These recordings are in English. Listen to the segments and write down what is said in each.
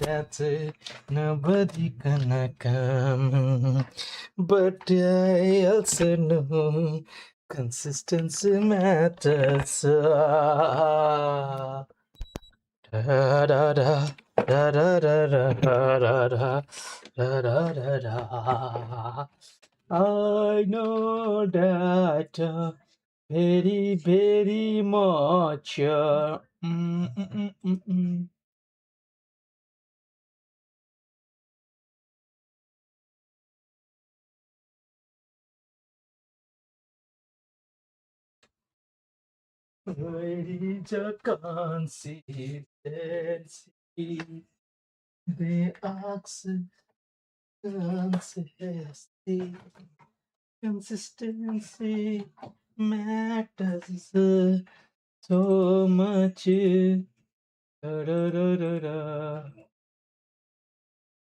matter, nobody gonna come. But I also know consistency matters. Da da da da da da da da da da da da da. I know that very very much. Very consistency. The consistency. Consistency matters so much. Da, da, da, da, da.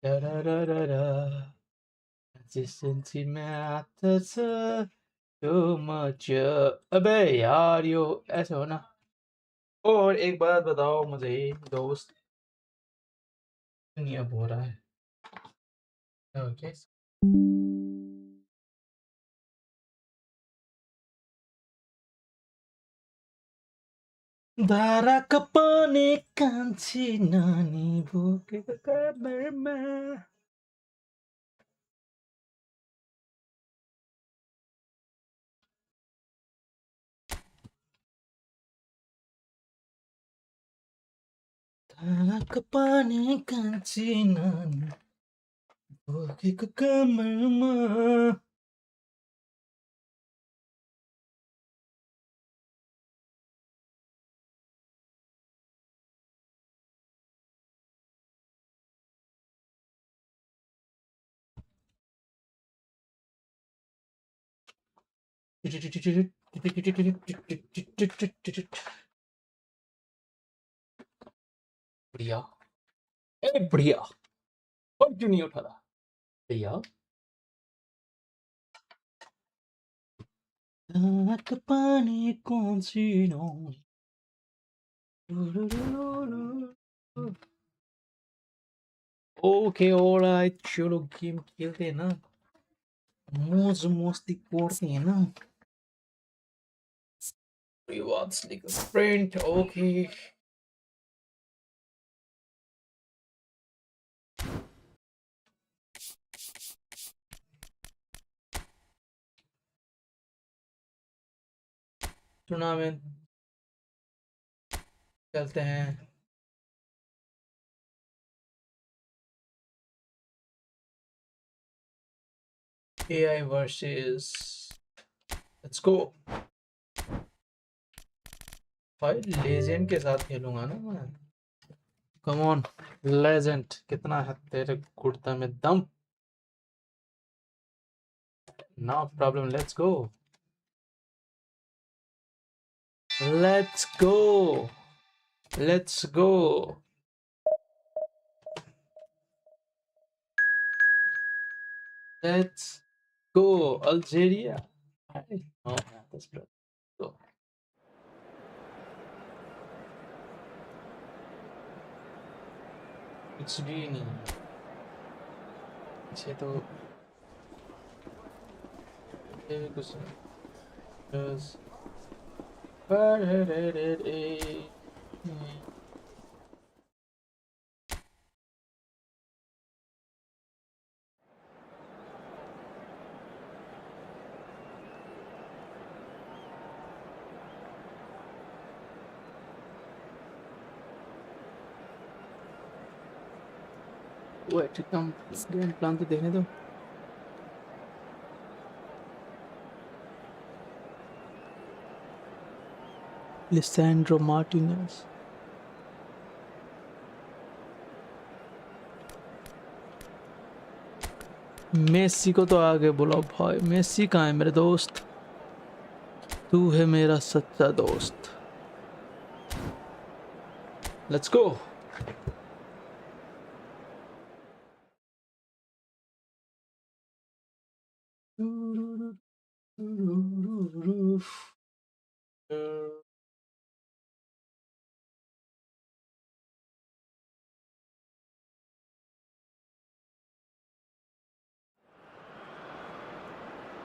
Da, da, da, da, da. Consistency matters so much. अबे यार यो ऐसे हो ना। और एक बात बताओ मुझे दोस्त, नहीं अब हो रहा है। ओके धारा कपाने कान्छी नानी बोकेको काँधमा धारा कपाने कान्छी नानी बोकेको कमरमा बढ़िया ए बढ़िया और क्यों नहीं उठा रहा बढ़िया धारा कपाने कान्छी नानी ओके ऑलराइट चलो गेम खेलते हैं ना मौज मस्ती करते हैं ना rewards like a sprint okay tournament चलते हैं AI versus let's go भाई लेजेंड के साथ खेलूंगा ना मैं कम ऑन लेजेंड कितना है तेरे कुर्ता में दम no problem let's go let's go let's go let's go Algeria oh yeah that's good go कुछ भी नहीं अच्छे तो ये भी कुछ नहीं Just wait कम गेम प्लान तो देखने दो लिसेंड्रो मार्टिनेज मेसी को तो आगे बुलाओ भाई मेसी कहाँ है मेरे दोस्त तू है मेरा सच्चा दोस्त let's go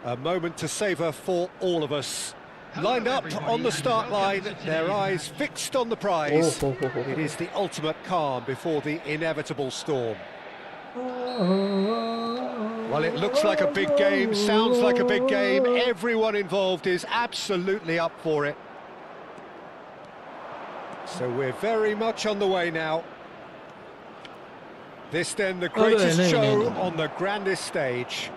A moment to savour for all of us. Lined up on the start line, their eyes fixed on the prize. It is the ultimate calm before the inevitable storm. Well, it looks like a big game, sounds like a big game. Everyone involved is absolutely up for it. So we're very much on the way now. This then the greatest show on the grandest stage.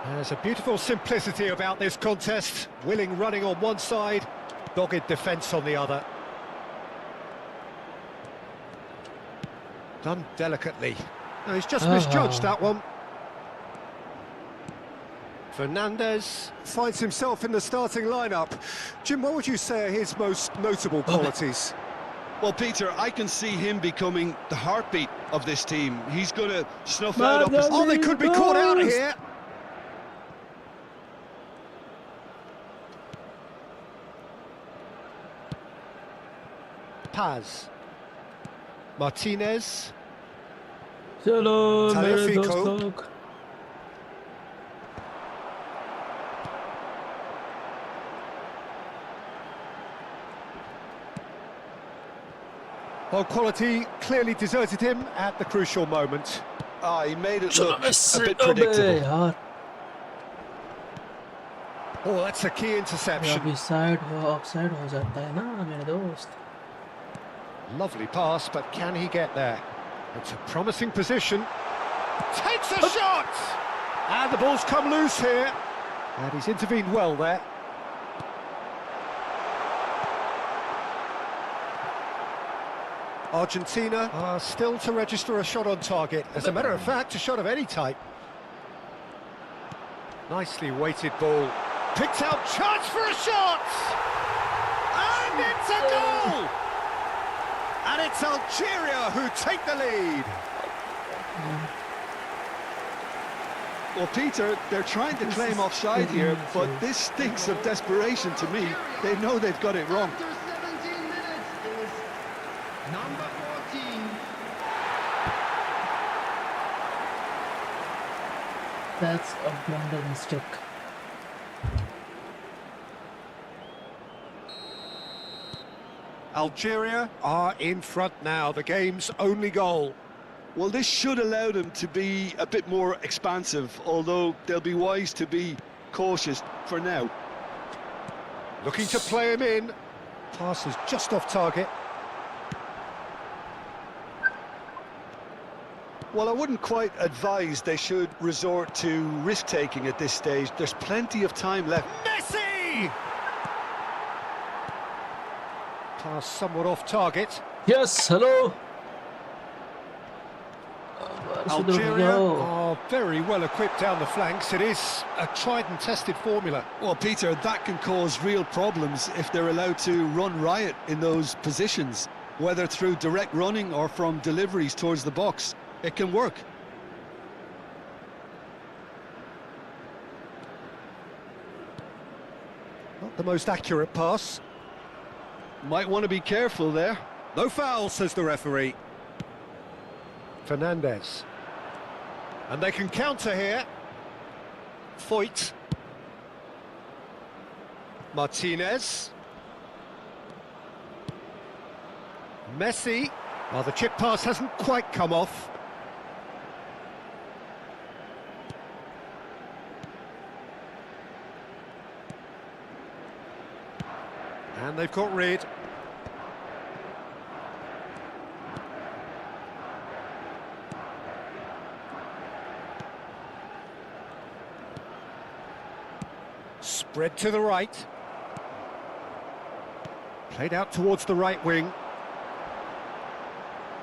There's a beautiful simplicity about this contest. Willing running on one side, dogged defence on the other. Done delicately. No, he's just misjudged that one. Fernandez finds himself in the starting lineup. Jim, what would you say are his most notable qualities? Well, Peter, I can see him becoming the heartbeat of this team. He's going to snuff out up his... Oh, they could be caught out here. Paz. Martinez. चलो मेरे Tagliafico. दोस्त लोग Well, quality clearly deserted him at the crucial moment. He made it look a bit predictable. यार Oh, that's a key interception. अभी side हो offside हो जाता है ना मेरे दोस्त. Lovely pass, but can he get there? It's a promising position. Takes a shot! And the ball's come loose here. And he's intervened well there. Argentina are still to register a shot on target. As a matter of fact, a shot of any type. Nicely weighted ball. Picked out, chance for a shot! And it's a goal! And it's Algeria who take the lead. Well, Peter, they're trying to claim offside here, but this stinks of desperation to me. They know they've got it wrong. After 17 minutes is number 14. That's a blunder mistake. Algeria are in front now, the game's only goal. Well, this should allow them to be a bit more expansive, although they'll be wise to be cautious for now. Looking to play him in. Pass is just off target. Well, I wouldn't quite advise they should resort to risk-taking at this stage. There's plenty of time left. Messi! Pass somewhat off target. Yes, hello. Algeria are very well equipped down the flanks. It is a tried and tested formula. Well, Peter, that can cause real problems if they're allowed to run riot in those positions, whether through direct running or from deliveries towards the box. It can work. Not the most accurate pass. Might want to be careful there. No foul, says the referee. Fernandez. And they can counter here. Foyt. Martinez. Messi. Well, the chip pass hasn't quite come off. And they've got rid. Spread to the right. Played out towards the right wing.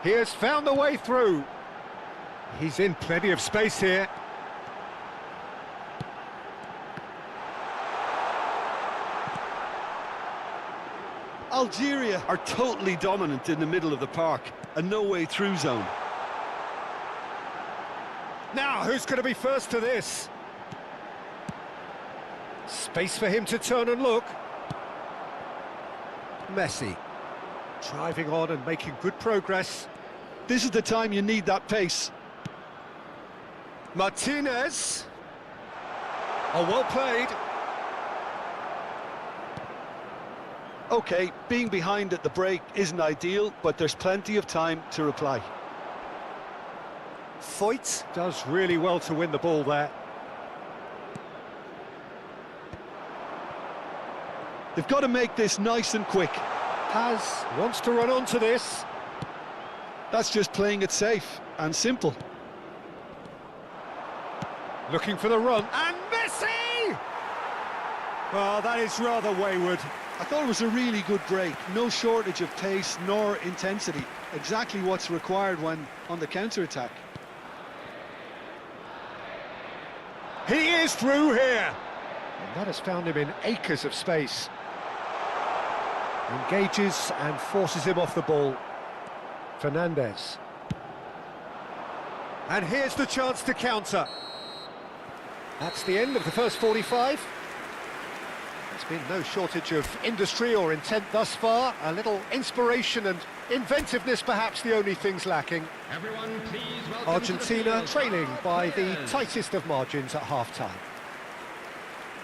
He has found the way through. He's in plenty of space here. Algeria are totally dominant in the middle of the park, a no-way through zone. Now, who's going to be first to this? Space for him to turn and look. Messi. Driving on and making good progress. This is the time you need that pace. Martinez. Oh, well played. OK, being behind at the break isn't ideal, but there's plenty of time to reply. Foyt does really well to win the ball there. They've got to make this nice and quick. Wants to run onto this. That's just playing it safe and simple. Looking for the run, and Messi! Well, that is rather wayward. I thought it was a really good break. No shortage of pace nor intensity. Exactly what's required when on the counter-attack. He is through here. And that has found him in acres of space. Engages and forces him off the ball. Fernandez. And here's the chance to counter. That's the end of the first 45. There's been no shortage of industry or intent thus far. A little inspiration and inventiveness, perhaps the only things lacking. Everyone, please welcome Argentina trailing by the tightest of margins at half-time.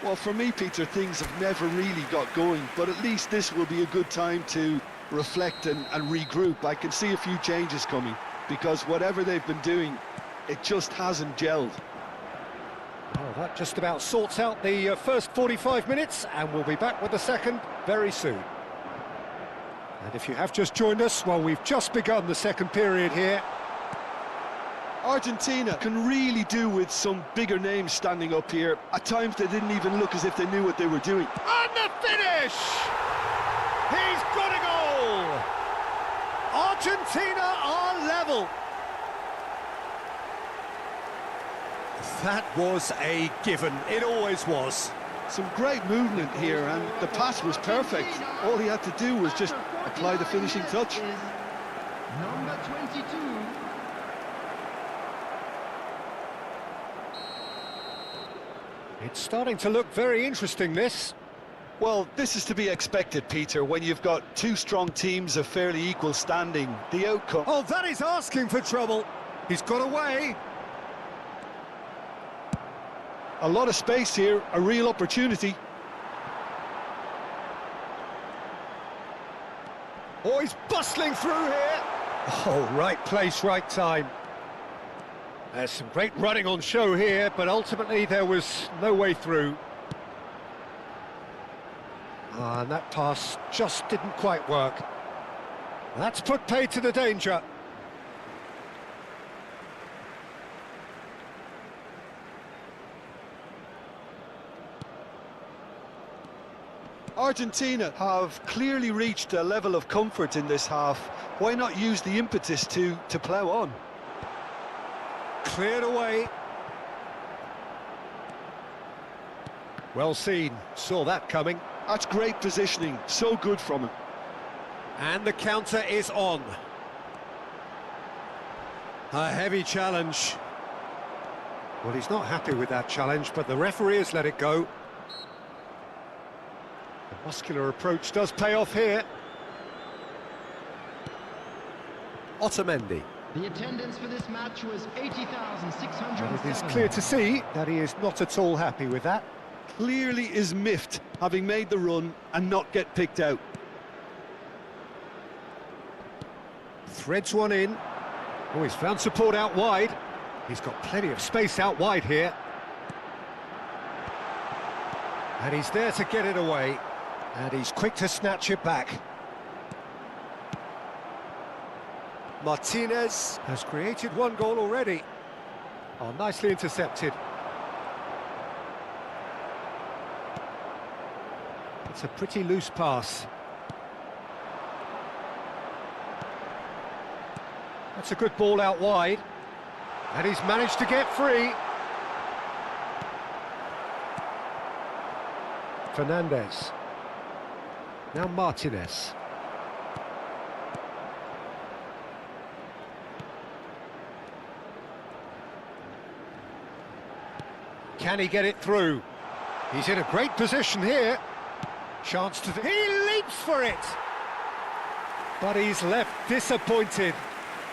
Well, for me, Peter, things have never really got going, but at least this will be a good time to reflect and regroup. I can see a few changes coming, because whatever they've been doing, it just hasn't gelled. Well, that just about sorts out the first 45 minutes, and we'll be back with the second very soon. And if you have just joined us, well, we've just begun the second period here. Argentina can really do with some bigger names standing up here. At times they didn't even look as if they knew what they were doing. And the finish! He's got a goal! Argentina are level. That was a given. It always was. Some great movement here, and the pass was perfect. All he had to do was just apply the finishing touch. Number 22. It's starting to look very interesting, this. Well, this is to be expected, Peter, when you've got two strong teams of fairly equal standing. The outcome... Oh, that is asking for trouble. He's got away. A lot of space here, a real opportunity. Oh, he's bustling through here. Oh, right place, right time. There's some great running on show here, but ultimately there was no way through. And that pass just didn't quite work. That's put paid to the danger. Argentina have clearly reached a level of comfort in this half. Why not use the impetus to plough on? Cleared away. Well seen, saw that coming. That's great positioning, so good from him. And the counter is on. A heavy challenge. Well, he's not happy with that challenge, but the referee has let it go. The muscular approach does pay off here. Otamendi. The attendance for this match was 80,600. And it is clear to see that he is not at all happy with that. Clearly is miffed, having made the run and not get picked out. Threads one in. Oh, he's found support out wide. He's got plenty of space out wide here. And he's there to get it away. And he's quick to snatch it back. Martinez has created one goal already. Oh, nicely intercepted. It's a pretty loose pass. That's a good ball out wide. And he's managed to get free. Fernandez. Now Martinez. Can he get it through? He's in a great position here. Chance to... He leaps for it! But he's left disappointed.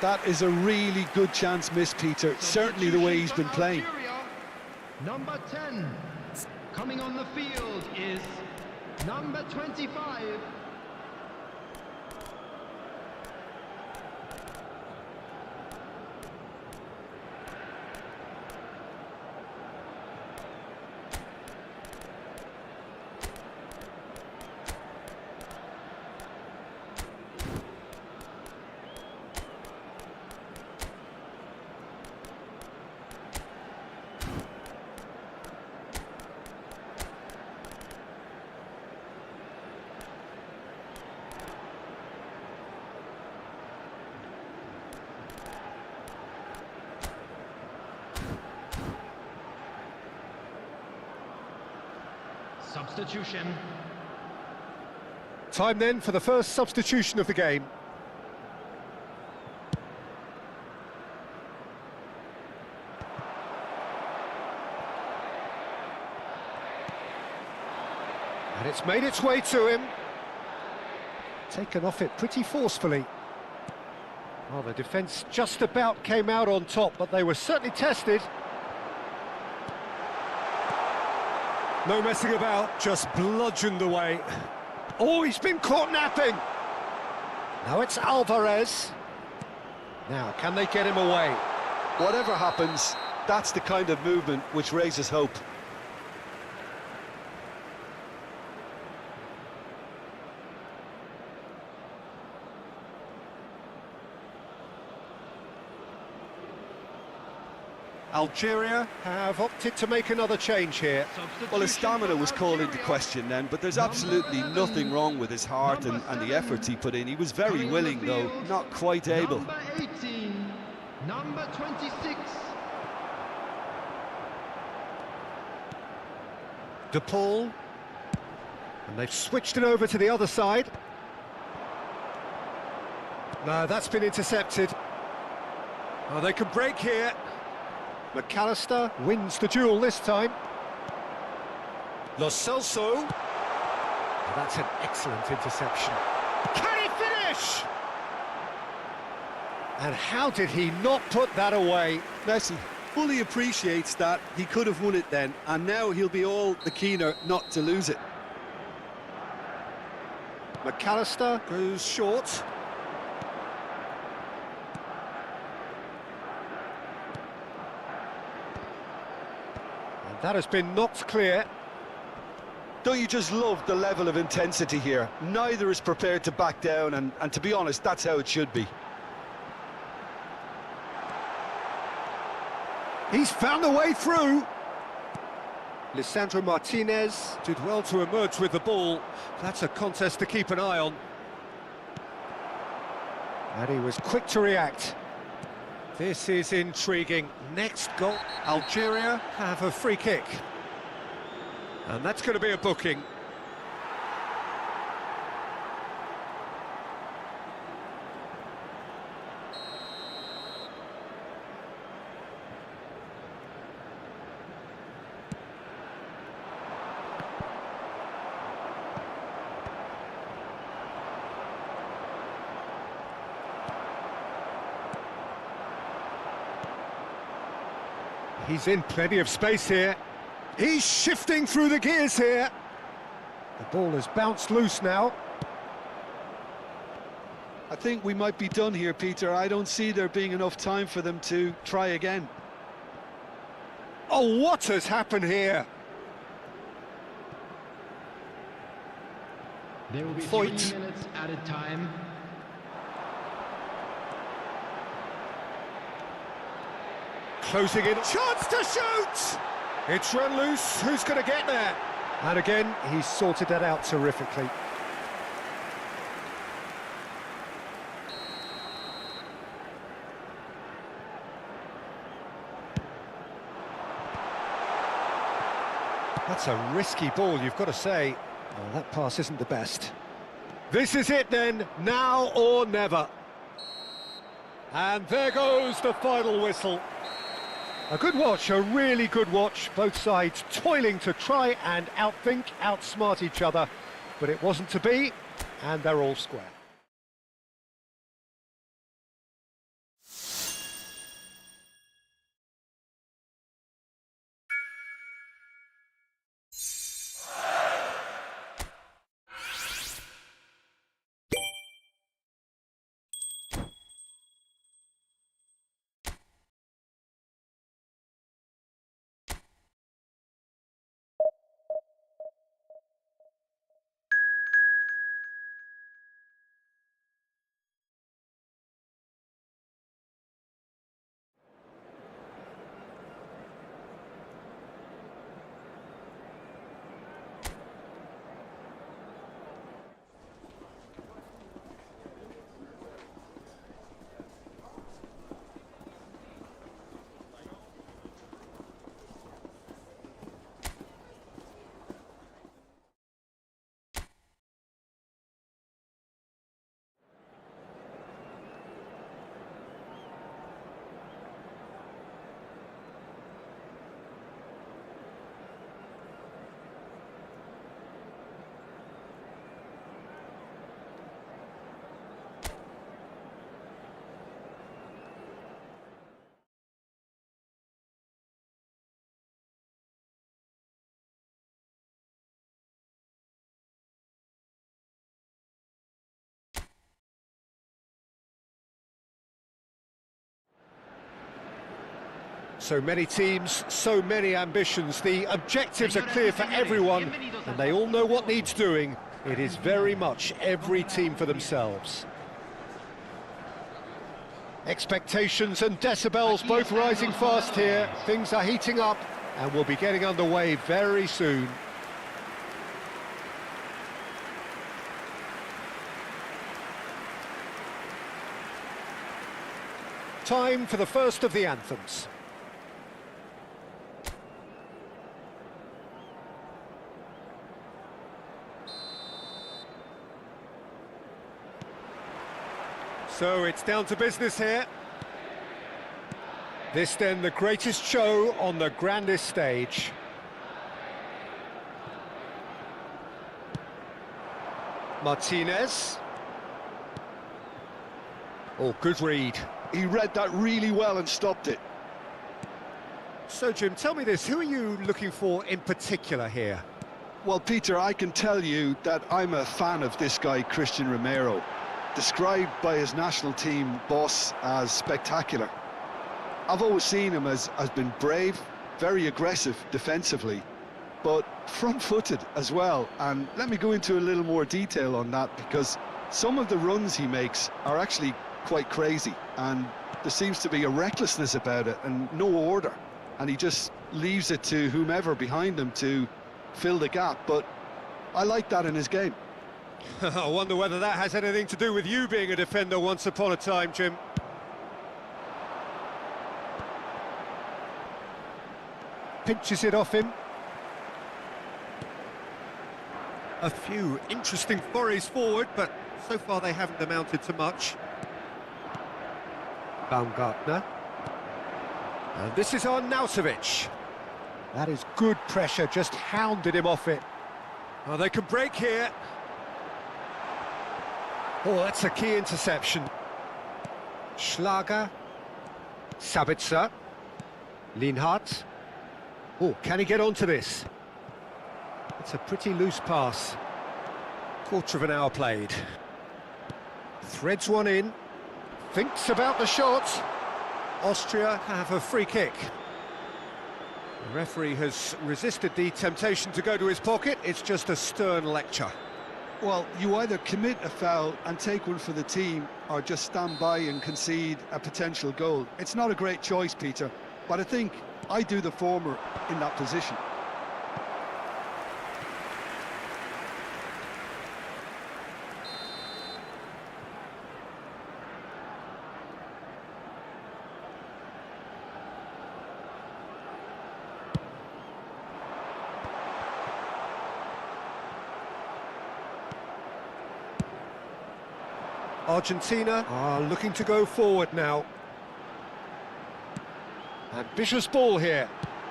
That is a really good chance missed, Peter. Certainly the way he's been playing. Number 10, coming on the field is number 25. Substitution. Time then for the first substitution of the game. And it's made its way to him. Taken off it pretty forcefully. Well, the defence just about came out on top, but they were certainly tested. No messing about, just bludgeoned away. Oh, he's been caught napping. Now it's Alvarez. Now, can they get him away? Whatever happens, that's the kind of movement which raises hope. Algeria have opted to make another change here. Well, his stamina was called into question then, but there's absolutely nothing wrong with his heart and the efforts he put in. He was very willing, though, not quite able. Number 18, number 26. De Paul. And they've switched it over to the other side. No, that's been intercepted. Oh, they can break here. McAllister wins the duel this time. Lo Celso. Oh, that's an excellent interception. Can he finish? And how did he not put that away? Messi fully appreciates that he could have won it then, and now he'll be all the keener not to lose it. McAllister goes short. That has been knocked clear. Don't you just love the level of intensity here? Neither is prepared to back down, and to be honest, that's how it should be. He's found a way through. Lisandro Martinez did well to emerge with the ball. That's a contest to keep an eye on. And he was quick to react. This is intriguing. Next goal, Algeria have a free kick. And that's going to be a booking. He's in plenty of space here. He's shifting through the gears here. The ball has bounced loose now. I think we might be done here, Peter. I don't see there being enough time for them to try again. Oh, what has happened here? There will be Fight. 3 minutes added time. Closing in, chance to shoot! It's run loose, who's going to get there? And again, he's sorted that out terrifically. That's a risky ball, you've got to say. Oh, that pass isn't the best. This is it then, now or never. And there goes the final whistle. A good watch, a really good watch. Both sides toiling to try and outthink, outsmart each other. But it wasn't to be, and they're all square. So many teams, so many ambitions. The objectives are clear for everyone, and they all know what needs doing. It is very much every team for themselves. Expectations and decibels both rising fast here. Things are heating up, and we'll be getting underway very soon. Time for the first of the anthems. So it's down to business here. This then the greatest show on the grandest stage. Martinez. Oh, good read. He read that really well and stopped it. So, Jim, tell me this, who are you looking for in particular here? Well, Peter, I can tell you that I'm a fan of this guy, Christian Romero, described by his national team boss as spectacular. I've always seen him as been brave, very aggressive defensively, but front-footed as well. And let me go into a little more detail on that, because some of the runs he makes are actually quite crazy, and there seems to be a recklessness about it and no order, and he just leaves it to whomever behind him to fill the gap. But I like that in his game. I wonder whether that has anything to do with you being a defender once upon a time, Jim. Pinches it off him. A few interesting forays forward, but so far they haven't amounted to much. Baumgartner. And this is Arnautovic. That is good pressure, just hounded him off it. Oh, they can break here. Oh, that's a key interception. Schlager. Sabitzer. Lienhardt. Oh, can he get onto this? It's a pretty loose pass. Quarter of an hour played. Threads one in. Thinks about the shot. Austria have a free kick. The referee has resisted the temptation to go to his pocket. It's just a stern lecture. Well, you either commit a foul and take one for the team, or just stand by and concede a potential goal. It's not a great choice, Peter, but I think I do the former in that position. Argentina are looking to go forward now. Ambitious ball here.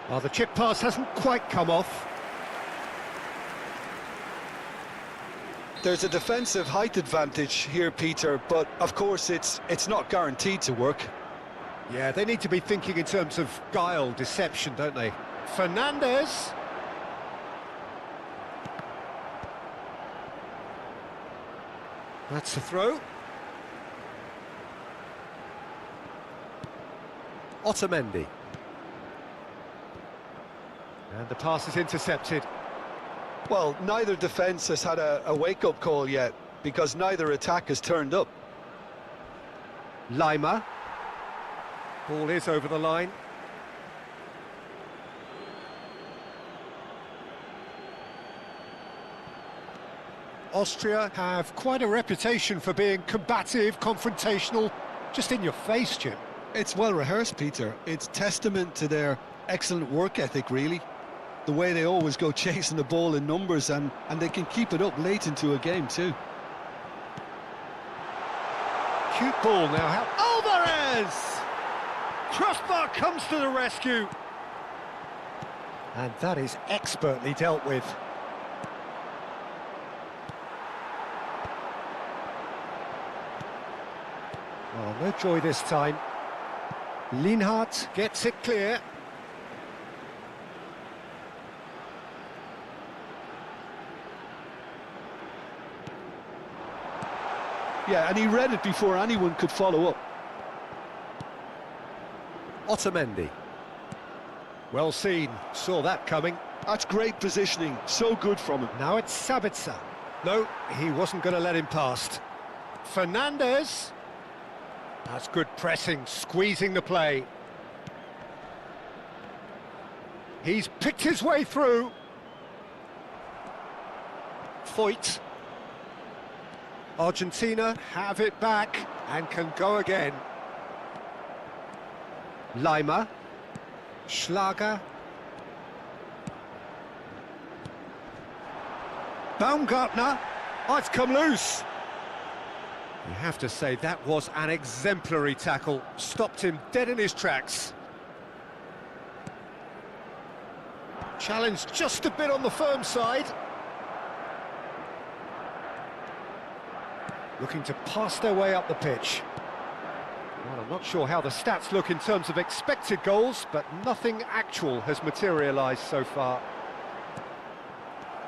Oh, the chip pass hasn't quite come off. There's a defensive height advantage here, Peter, but of course it's not guaranteed to work. Yeah, they need to be thinking in terms of guile, deception, don't they? Fernandez. That's the throw. Otamendi. And the pass is intercepted. Well, neither defence has had a wake-up call yet, because neither attack has turned up. Lima. Ball is over the line. Austria have quite a reputation for being combative, confrontational, just in your face, Jim. It's well rehearsed, Peter. It's testament to their excellent work ethic, really. The way they always go chasing the ball in numbers, and they can keep it up late into a game too. Cute ball now. Alvarez! Crossbar comes to the rescue. And that is expertly dealt with. Oh, no joy this time. Lienhardt gets it clear. Yeah, and he read it before anyone could follow up. Otamendi. Well seen, saw that coming. That's great positioning, so good from him. Now it's Sabitzer. No, he wasn't going to let him past. Fernandez. That's good pressing, squeezing the play. He's picked his way through. Foyt. Argentina have it back and can go again. Lima. Schlager. Baumgartner. Oh, it's come loose. You have to say that was an exemplary tackle. Stopped him dead in his tracks. Challenge just a bit on the firm side. Looking to pass their way up the pitch. Well, I'm not sure how the stats look in terms of expected goals, but nothing actual has materialised so far.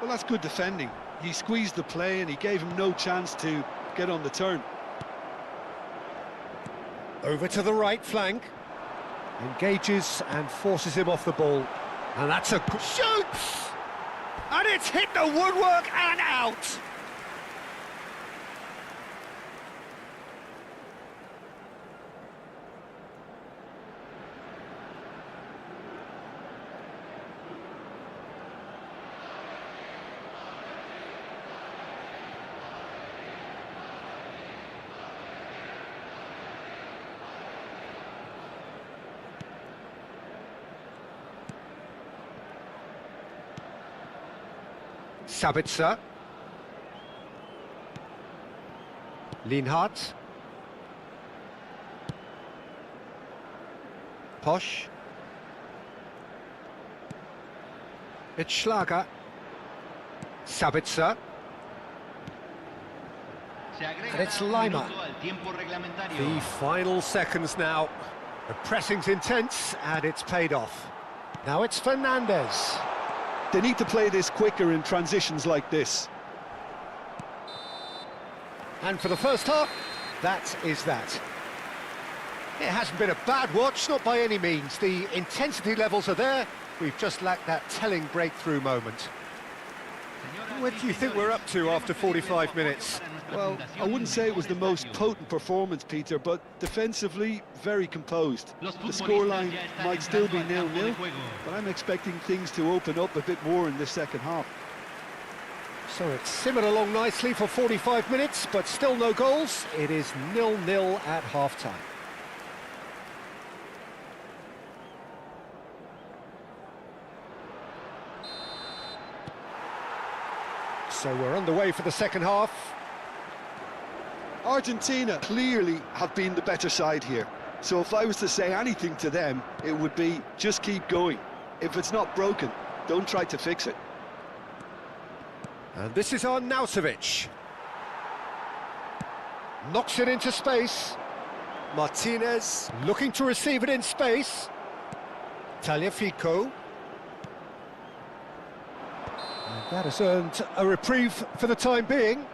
Well, that's good defending. He squeezed the play and he gave him no chance to get on the turn. Over to the right flank. Engages and forces him off the ball. And that's a good shoots! And it's hit the woodwork and out! Sabitzer. Lienhardt. Posch. It's Schlager. Sabitzer. And it's Lima. The final seconds now. The pressing's intense and it's paid off. Now it's Fernandez. They need to play this quicker in transitions like this. And for the first half, that is that. It hasn't been a bad watch, not by any means. The intensity levels are there. We've just lacked that telling breakthrough moment. What do you think we're up to after 45 minutes? Well, I wouldn't say it was the most potent performance, Peter, but defensively, very composed. The scoreline might still be 0-0, but I'm expecting things to open up a bit more in the second half. So it's simmered along nicely for 45 minutes, but still no goals. It is 0-0 at half-time. So we're underway for the second half. Argentina clearly have been the better side here. So if I was to say anything to them, it would be just keep going. If it's not broken, don't try to fix it. And this is Arnautovic. Knocks it into space. Martinez looking to receive it in space. Tagliafico. And that has earned a reprieve for the time being.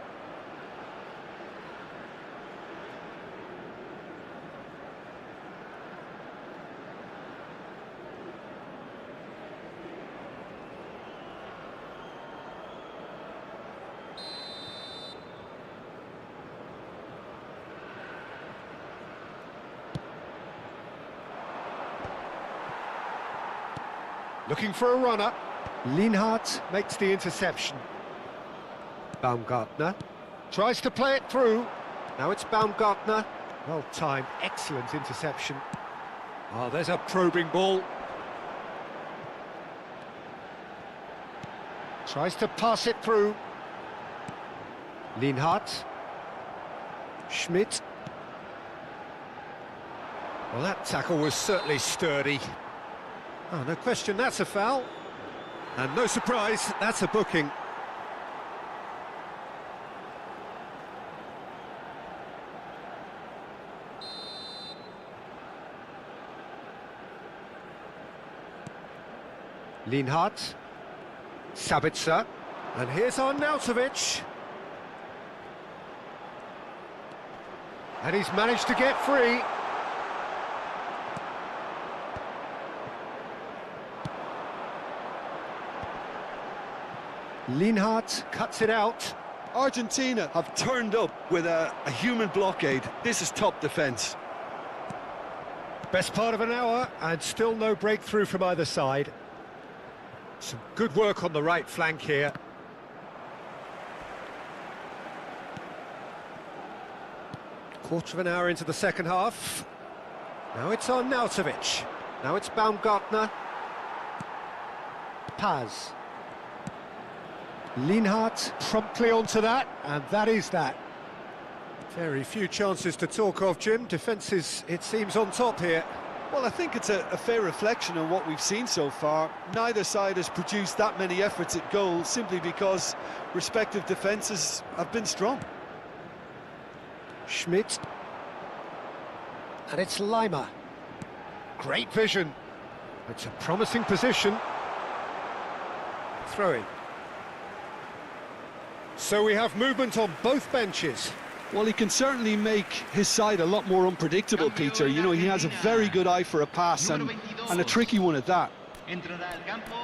Looking for a runner. Lienhardt makes the interception. Baumgartner tries to play it through. Now it's Baumgartner. Well timed, excellent interception. Oh, there's a probing ball. Tries to pass it through. Lienhardt. Schmidt. Well, that tackle was certainly sturdy. Oh, no question, that's a foul. And no surprise, that's a booking. Lienhardt. Sabitzer. And here's Arnautovic. And he's managed to get free. Lienhardt cuts it out. Argentina have turned up with a human blockade. This is top defence. Best part of an hour, and still no breakthrough from either side. Some good work on the right flank here. Quarter of an hour into the second half. Now it's on Nautovic. Now it's Baumgartner. Paz. Lienhardt promptly onto that, and that is that. Very few chances to talk of, Jim. Defence is, it seems, on top here. Well, I think it's a fair reflection on what we've seen so far. Neither side has produced that many efforts at goal simply because respective defences have been strong. Schmidt. And it's Lima. Great vision. It's a promising position. Throwing. So we have movement on both benches. Well, he can certainly make his side a lot more unpredictable, Peter. You know, he has a very good eye for a pass and a tricky one at that. Entrará al campo,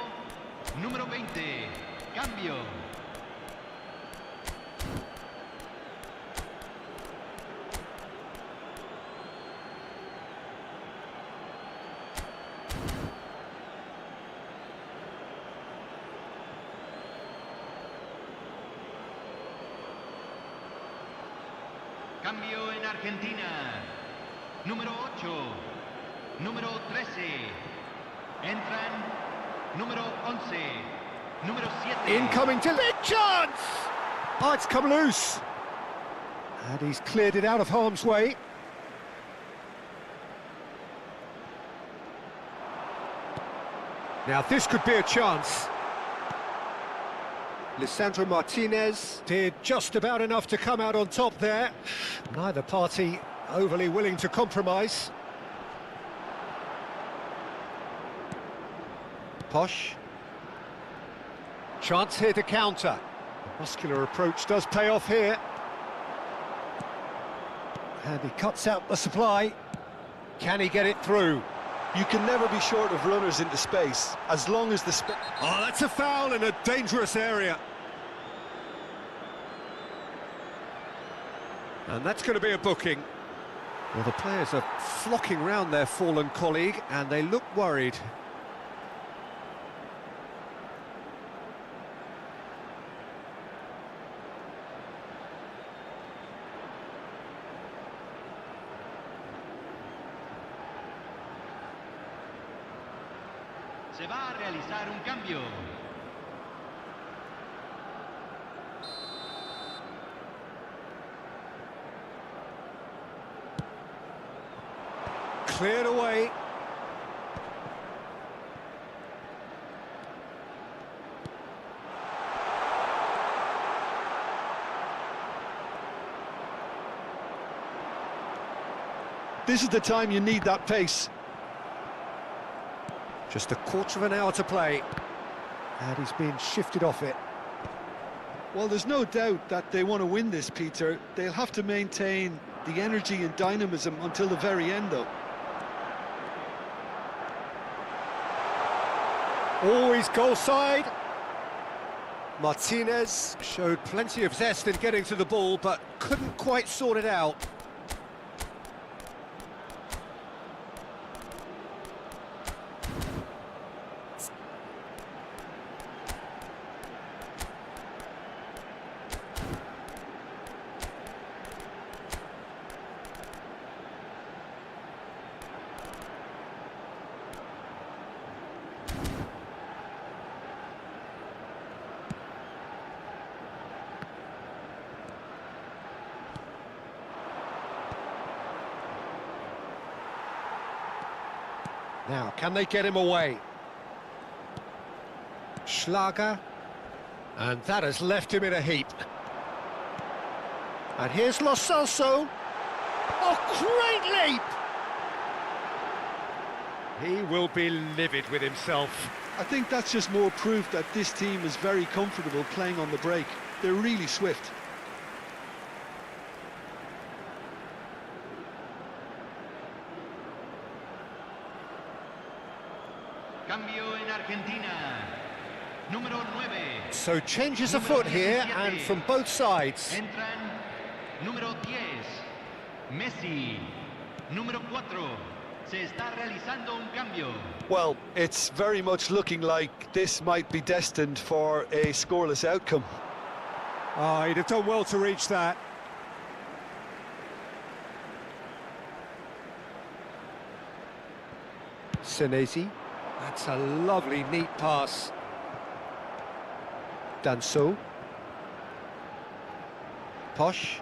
número 20. Cambio. Cambio en Argentina. Número 8. Número 13. Entran. Número 11. Número 7. Incoming to big chance! Oh, it's come loose. And he's cleared it out of harm's way. Now this could be a chance. Lisandro Martinez did just about enough to come out on top there. Neither party overly willing to compromise. Posh. Chance here to counter. The muscular approach does pay off here. And he cuts out the supply. Can he get it through? You can never be short of runners into space, as long as the Oh, that's a foul in a dangerous area. And that's going to be a booking. Well, the players are flocking round their fallen colleague, and they look worried. Se va a realizar un cambio. Cleared away. This is the time you need that pace. Just a quarter of an hour to play. And he's being shifted off it. Well, there's no doubt that they want to win this, Peter. They'll have to maintain the energy and dynamism until the very end, though. Always goal side. Martinez showed plenty of zest in getting to the ball, but couldn't quite sort it out. Now, can they get him away? Schlager. And that has left him in a heap. And here's Lo Celso. Oh, great leap! He will be livid with himself. I think that's just more proof that this team is very comfortable playing on the break. They're really swift. Cambio en Argentina. Número 9. So changes afoot here, and from both sides. Entran número 10. Messi. Número 4. Se está realizando un cambio. Well, it's very much looking like this might be destined for a scoreless outcome. Oh, he'd have done well to reach that. Senesi. That's a lovely, neat pass. Danso. Posh.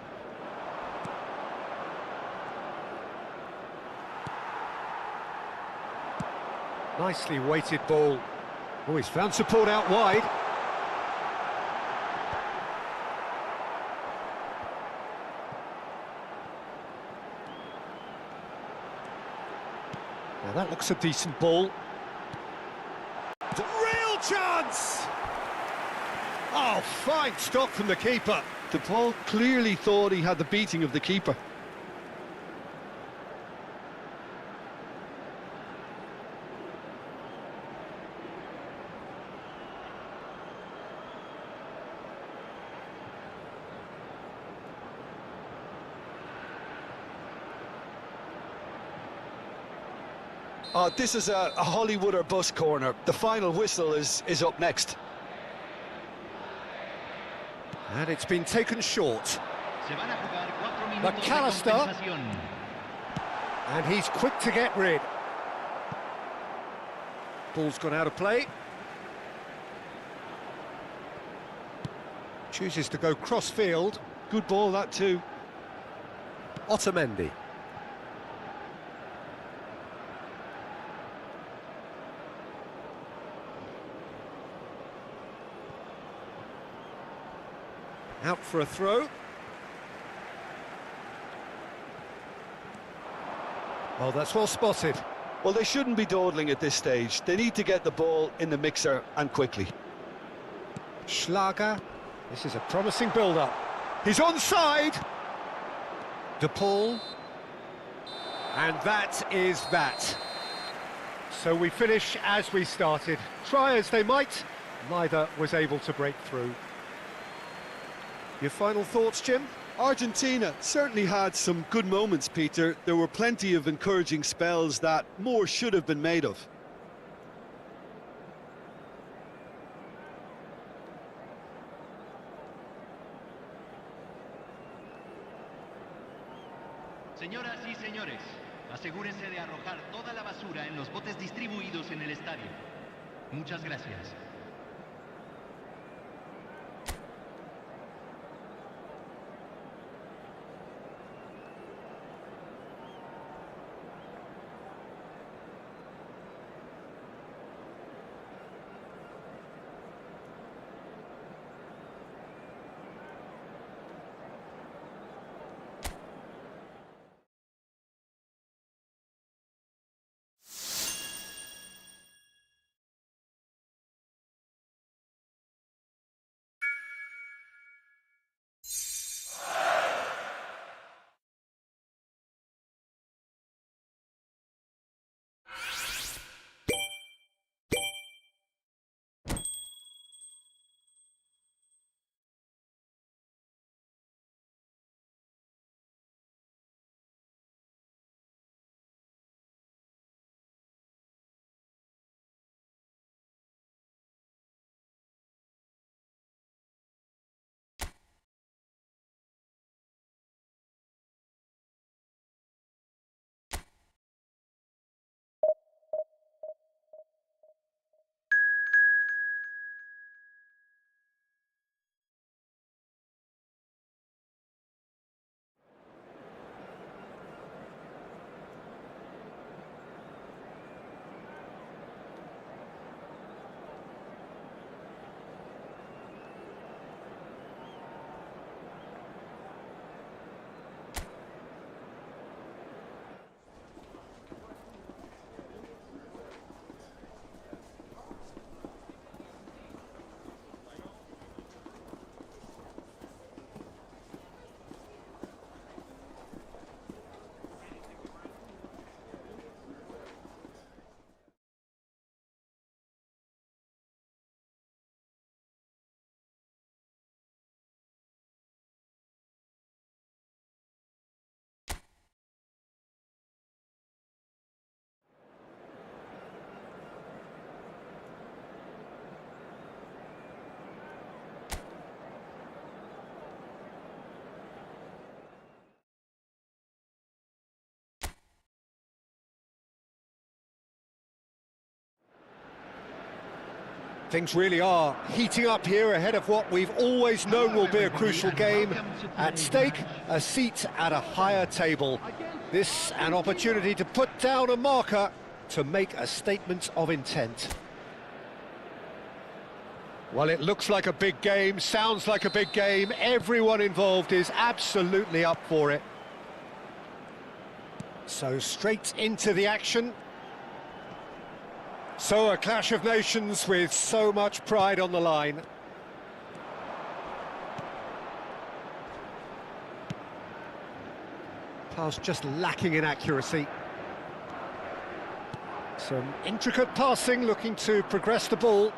Nicely weighted ball. Oh, he's found support out wide. Now that looks a decent ball. The real chance! Oh, fine stop from the keeper. The ball clearly thought he had the beating of the keeper. This is a Hollywood or bust corner. The final whistle is up next. And it's been taken short. Se van a jugar 4 minutos de McAllister. compensación. And he's quick to get rid. Ball's gone out of play. Chooses to go cross-field. Good ball, that too. Otamendi. Out for a throw. Oh, that's well spotted. Well, they shouldn't be dawdling at this stage. They need to get the ball in the mixer, and quickly. Schlager. This is a promising build-up. He's onside. De Paul. And that is that. So we finish as we started. Try as they might, neither was able to break through. Your final thoughts, Jim? Argentina certainly had some good moments, Peter. There were plenty of encouraging spells that more should have been made of. Señoras y señores, asegúrense de arrojar toda la basura en los botes distribuidos en el estadio. Muchas gracias. Things really are heating up here ahead of what we've always known will be a crucial game. At stake, a seat at a higher table. This an opportunity to put down a marker, to make a statement of intent. Well, it looks like a big game, sounds like a big game. Everyone involved is absolutely up for it. So straight into the action. So a clash of nations with so much pride on the line. Pass just lacking in accuracy. Some intricate passing, looking to progress the ball.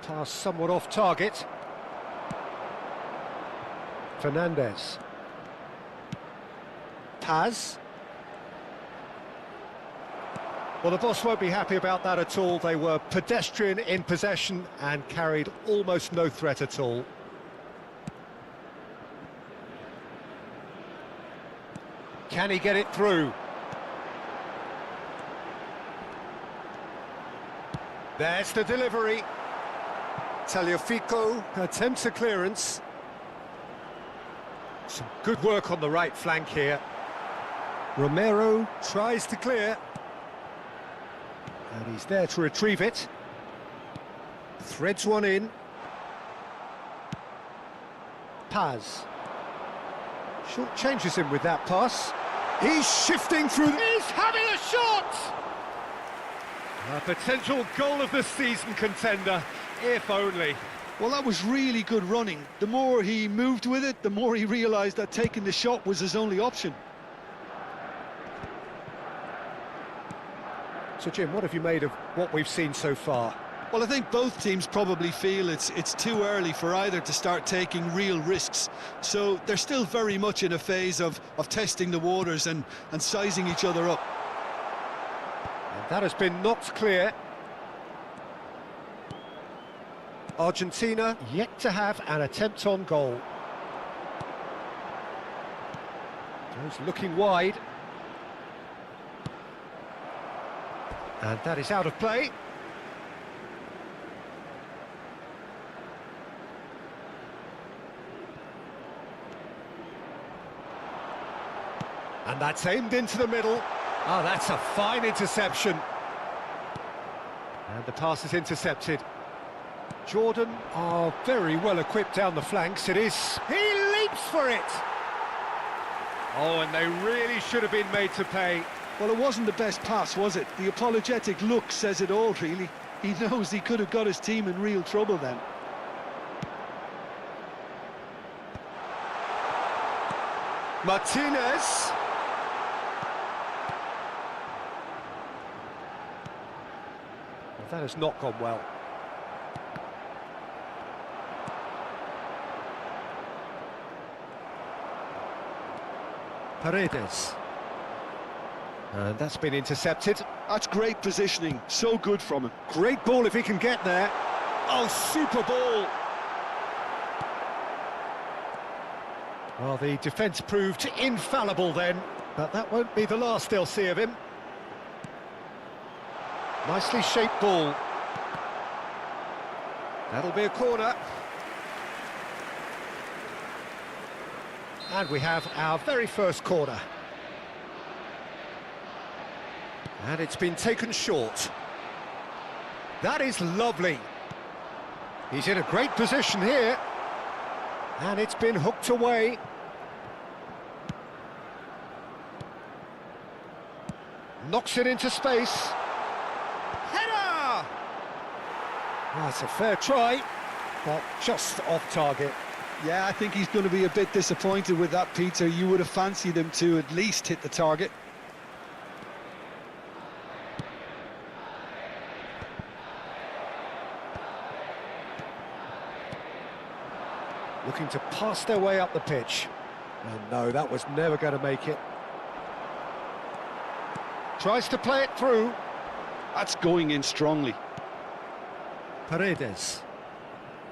Pass somewhat off target. Fernandez. Paz. Well, the boss won't be happy about that at all. They were pedestrian in possession and carried almost no threat at all. Can he get it through? There's the delivery. Tagliafico attempts a clearance. Some good work on the right flank here. Romero tries to clear. And he's there to retrieve it. Threads one in. Paz. Short changes him with that pass. He's shifting through. He's having a shot! A potential goal of the season contender, if only. Well, that was really good running. The more he moved with it, the more he realised that taking the shot was his only option. So, Jim, what have you made of what we've seen so far? Well, I think both teams probably feel it's too early for either to start taking real risks. So they're still very much in a phase of testing the waters and sizing each other up. And that has been knocked clear. Argentina yet to have an attempt on goal. Goes looking wide. And that is out of play. And that's aimed into the middle. Oh, that's a fine interception. And the pass is intercepted. Jordan are very well equipped down the flanks. It is. He leaps for it. Oh, and they really should have been made to pay. Well, it wasn't the best pass, was it? The apologetic look says it all, really. He knows he could have got his team in real trouble then. Martinez. Well, that has not gone well. Paredes. And that's been intercepted. That's great positioning, so good from him. Great ball if he can get there. Oh, super ball. Well, the defence proved infallible then, but that won't be the last they'll see of him. Nicely shaped ball. That'll be a corner. And we have our very first corner. And it's been taken short. That is lovely. He's in a great position here. And it's been hooked away. Knocks it into space. Header! That's a fair try, but just off target. Yeah, I think he's going to be a bit disappointed with that, Peter. You would have fancied him to at least hit the target. Looking to pass their way up the pitch. And no, that was never going to make it. Tries to play it through. That's going in strongly. Paredes.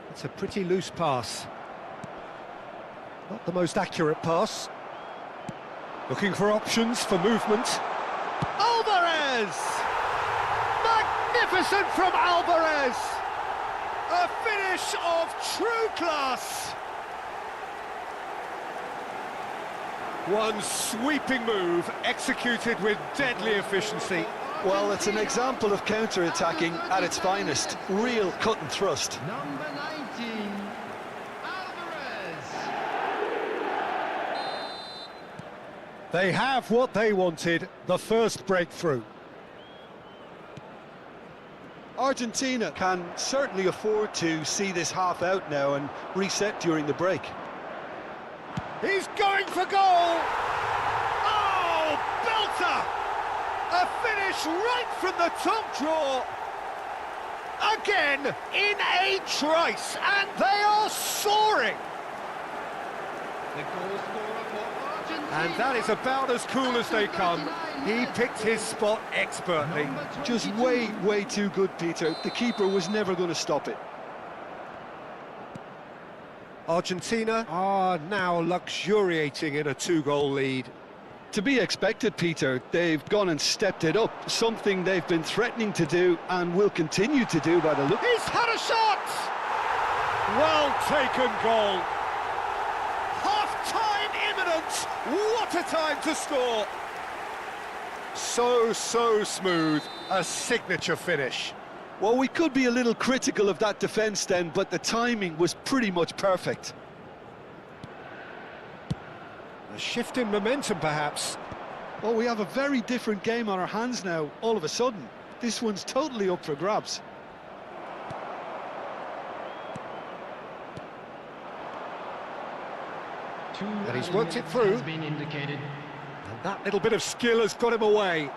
It's a pretty loose pass. Not the most accurate pass. Looking for options for movement. Alvarez! Magnificent from Alvarez! A finish of true class! One sweeping move, executed with deadly efficiency. Well, it's an example of counter-attacking at its finest. Real cut and thrust. Number 19, Alvarez. They have what they wanted, the first breakthrough. Argentina can certainly afford to see this half out now and reset during the break. He's going for goal! Oh, belter! A finish right from the top draw! Again, in a trice, and they are soaring! The goal scorer for Argentina. And that is about as cool as they come. He picked his spot expertly. Just way too good, Peter. The keeper was never going to stop it. Argentina are now luxuriating in a two-goal lead. To be expected, Peter. They've gone and stepped it up, something they've been threatening to do and will continue to do by the look. He's had a shot! Well taken goal. Half-time imminent. What a time to score. So smooth. A signature finish. Well, we could be a little critical of that defence then, but the timing was pretty much perfect. A shift in momentum, perhaps. Well, we have a very different game on our hands now, all of a sudden. This one's totally up for grabs. And he's worked it through. Has been indicated. And that little bit of skill has got him away.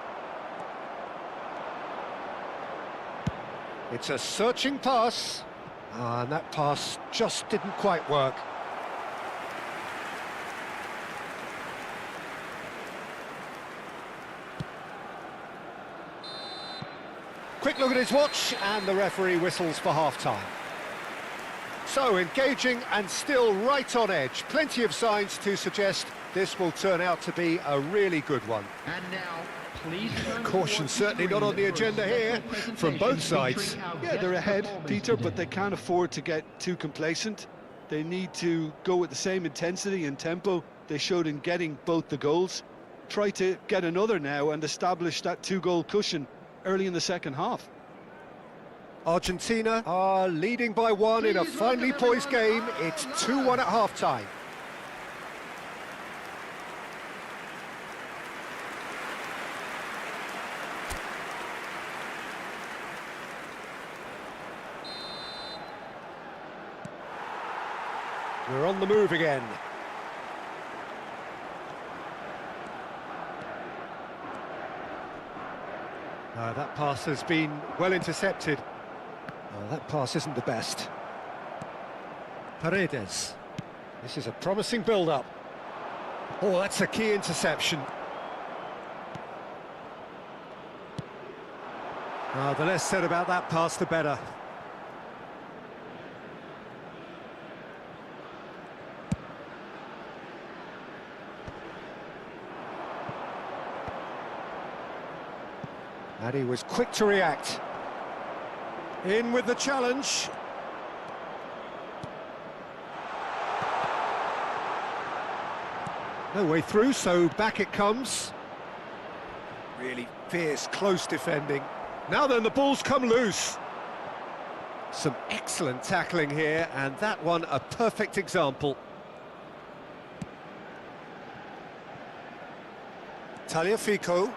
It's a searching pass. And that pass just didn't quite work. Quick look at his watch, and the referee whistles for half-time. So, engaging and still right on edge. Plenty of signs to suggest this will turn out to be a really good one. And now, please turn Caution towards certainly not on the agenda here from both sides. Yeah, they're ahead, Peter, but they can't afford to get too complacent. They need to go with the same intensity and tempo they showed in getting both the goals. Try to get another now and establish that two-goal cushion early in the second half. Argentina are leading by one in a finely poised game. It's 2-1 at half-time. We're on the move again. That pass has been well intercepted. That pass isn't the best. Paredes. This is a promising build-up. Oh, that's a key interception. The less said about that pass, the better. And he was quick to react. In with the challenge. No way through, so back it comes. Really fierce, close defending. Now then, the ball's come loose. Some excellent tackling here, and that one a perfect example. Tagliafico.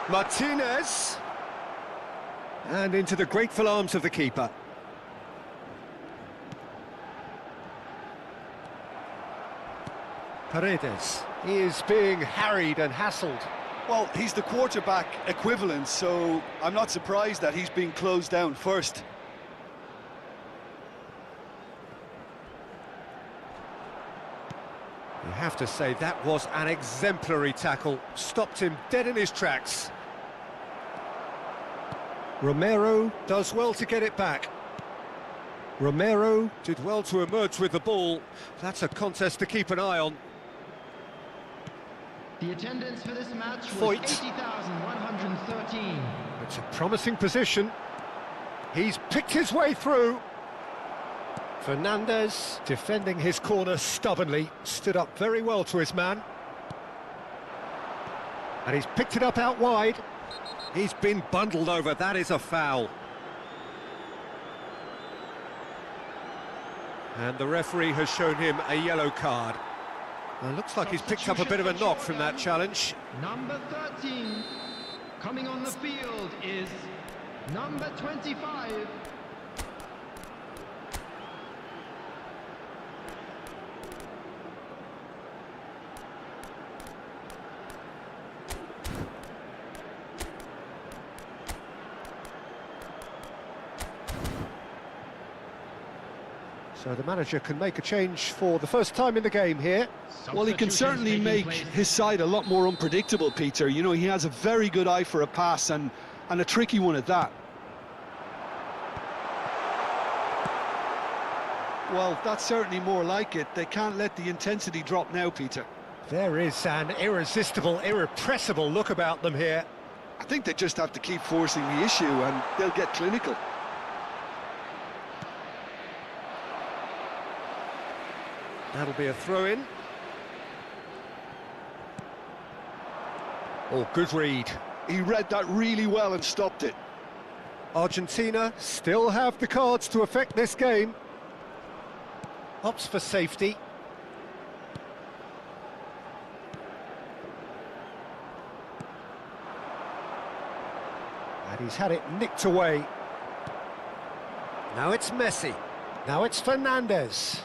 Martinez. And into the grateful arms of the keeper. Paredes. He is being harried and hassled. Well, he's the quarterback equivalent, so I'm not surprised that he's being closed down first. You have to say that was an exemplary tackle. Stopped him dead in his tracks. Romero does well to get it back. Romero did well to emerge with the ball. That's a contest to keep an eye on. The attendance for this match was Foyt. 80,113. It's a promising position. He's picked his way through. Fernandez defending his corner stubbornly, stood up very well to his man. And he's picked it up out wide. He's been bundled over, that is a foul. And the referee has shown him a yellow card. Well, looks like he's picked up a bit of a knock from that challenge. Number 13, coming on the field is number 25. So the manager can make a change for the first time in the game here. Well, he can certainly make his side a lot more unpredictable, Peter. You know, he has a very good eye for a pass and a tricky one at that. Well, that's certainly more like it. They can't let the intensity drop now, Peter. There is an irresistible, irrepressible look about them here. I think they just have to keep forcing the issue and they'll get clinical. That'll be a throw-in. Oh, good read. He read that really well and stopped it. Argentina still have the cards to affect this game. Opts for safety. And he's had it nicked away. Now it's Messi. Now it's Fernandez.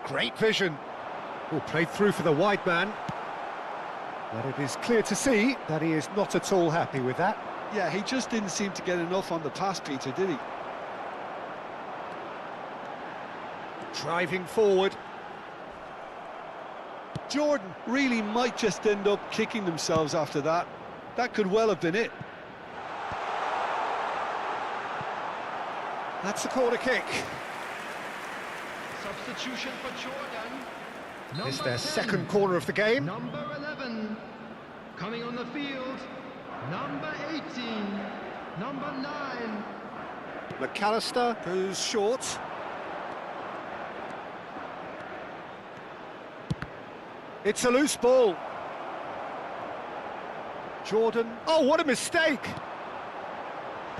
Great vision. Oh, played through for the wide man. But it is clear to see that he is not at all happy with that. Yeah, he just didn't seem to get enough on the pass, Peter, did he? Driving forward. Jordan really might just end up kicking themselves after that. That could well have been it. That's a corner kick. Substitution for Jordan. It's their second corner of the game. Number 11, coming on the field, number 18, number 9. McAllister goes short. It's a loose ball. Jordan. Oh, what a mistake!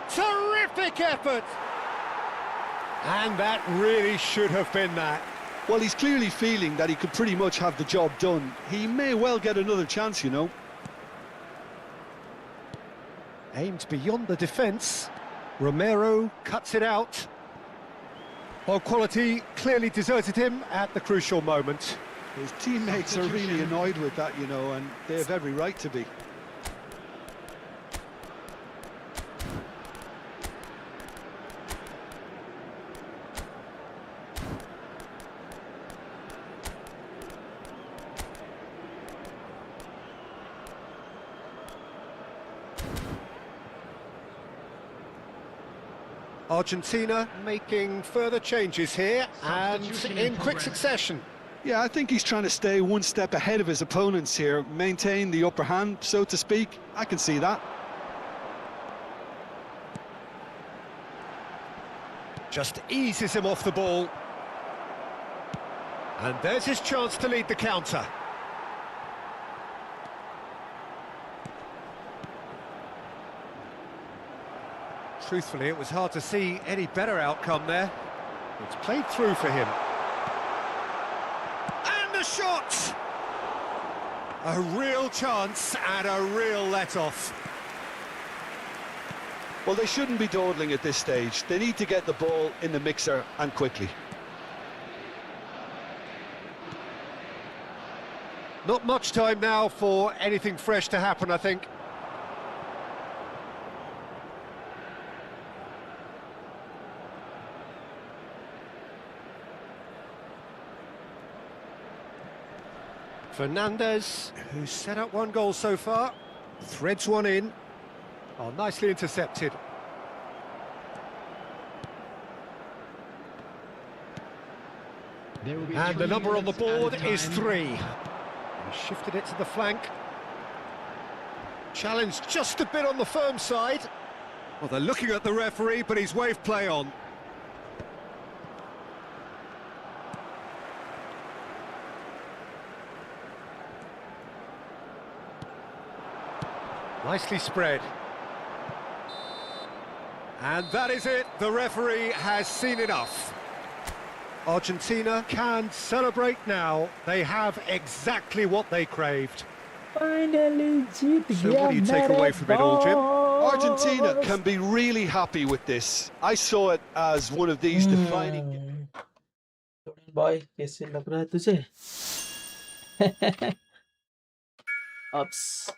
Terrific effort! And that really should have been that. Well, he's clearly feeling that he could pretty much have the job done. He may well get another chance, you know. Aimed beyond the defence. Romero cuts it out. Well, quality clearly deserted him at the crucial moment. His teammates are really annoyed with that, you know, and they have every right to be. Argentina making further changes here and in quick succession. Yeah, I think he's trying to stay one step ahead of his opponents here, maintain the upper hand, so to speak. I can see that. Just eases him off the ball. And there's his chance to lead the counter. Truthfully, it was hard to see any better outcome there. It's played through for him. And the shot! A real chance and a real let-off. Well, they shouldn't be dawdling at this stage. They need to get the ball in the mixer and quickly. Not much time now for anything fresh to happen, I think. Fernandez, who's set up one goal so far. Threads one in. Oh, nicely intercepted. There will be And the 3 number on the minutes board added is time. 3. He shifted it to the flank. Challenge just a bit on the firm side. Well, they're looking at the referee, but he's waved play on. Nicely spread. And that is it. The referee has seen enough. Argentina can celebrate now. They have exactly what they craved. Finally Jeet So गया what do you take मेरे away from it all, Jim? Argentina boss. can be really happy with this. I saw it as one of these defining... Boy, कैसे लग रहा है तुझे? Ups.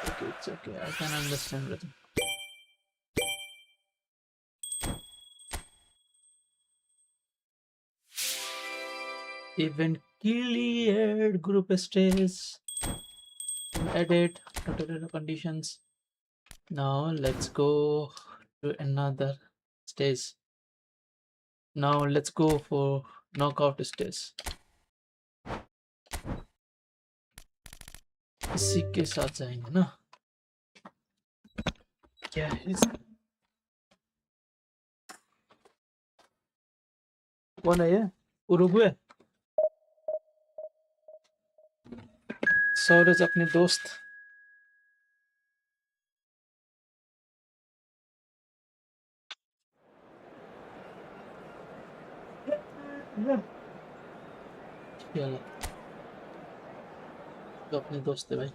Okay, it's okay. I can understand rhythm. Event cleared. Group stage. Edit. Tutorial conditions. Now let's go to another stage. Now let's go for knockout stage. इसी के साथ जाएंगे ना क्या है कौन है ये उरुग्वे सौरज अपने दोस्त चलो तो अपने दोस्त है भाई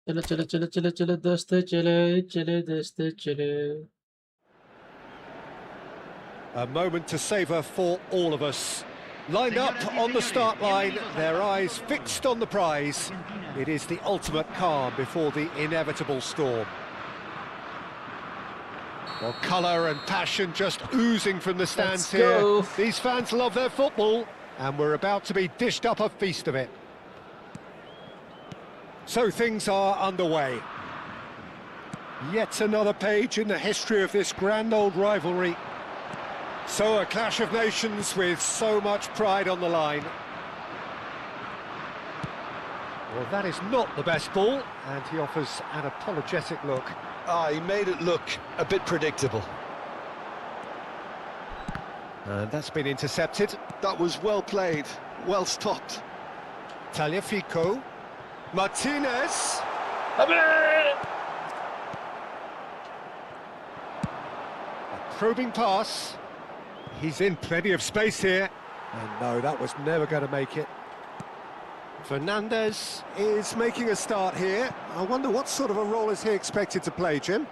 चलो चलो चलो चलो चलो दोस्त चले चले दोस्त चले A moment to savour for all of us. Lined up on the start line, their eyes fixed on the prize. It is the ultimate calm before the inevitable storm. Well, colour and passion just oozing from the stands here. These fans love their football, and we're about to be dished up a feast of it. So things are underway. Yet another page in the history of this grand old rivalry. So a clash of nations with so much pride on the line. Well, that is not the best ball, and he offers an apologetic look. He made it look a bit predictable. And that's been intercepted. That was well played, well stopped. Tagliafico. Martinez. A probing pass. He's in plenty of space here. And no, that was never going to make it. Fernandez is making a start here. I wonder what sort of a role is he expected to play, Jim?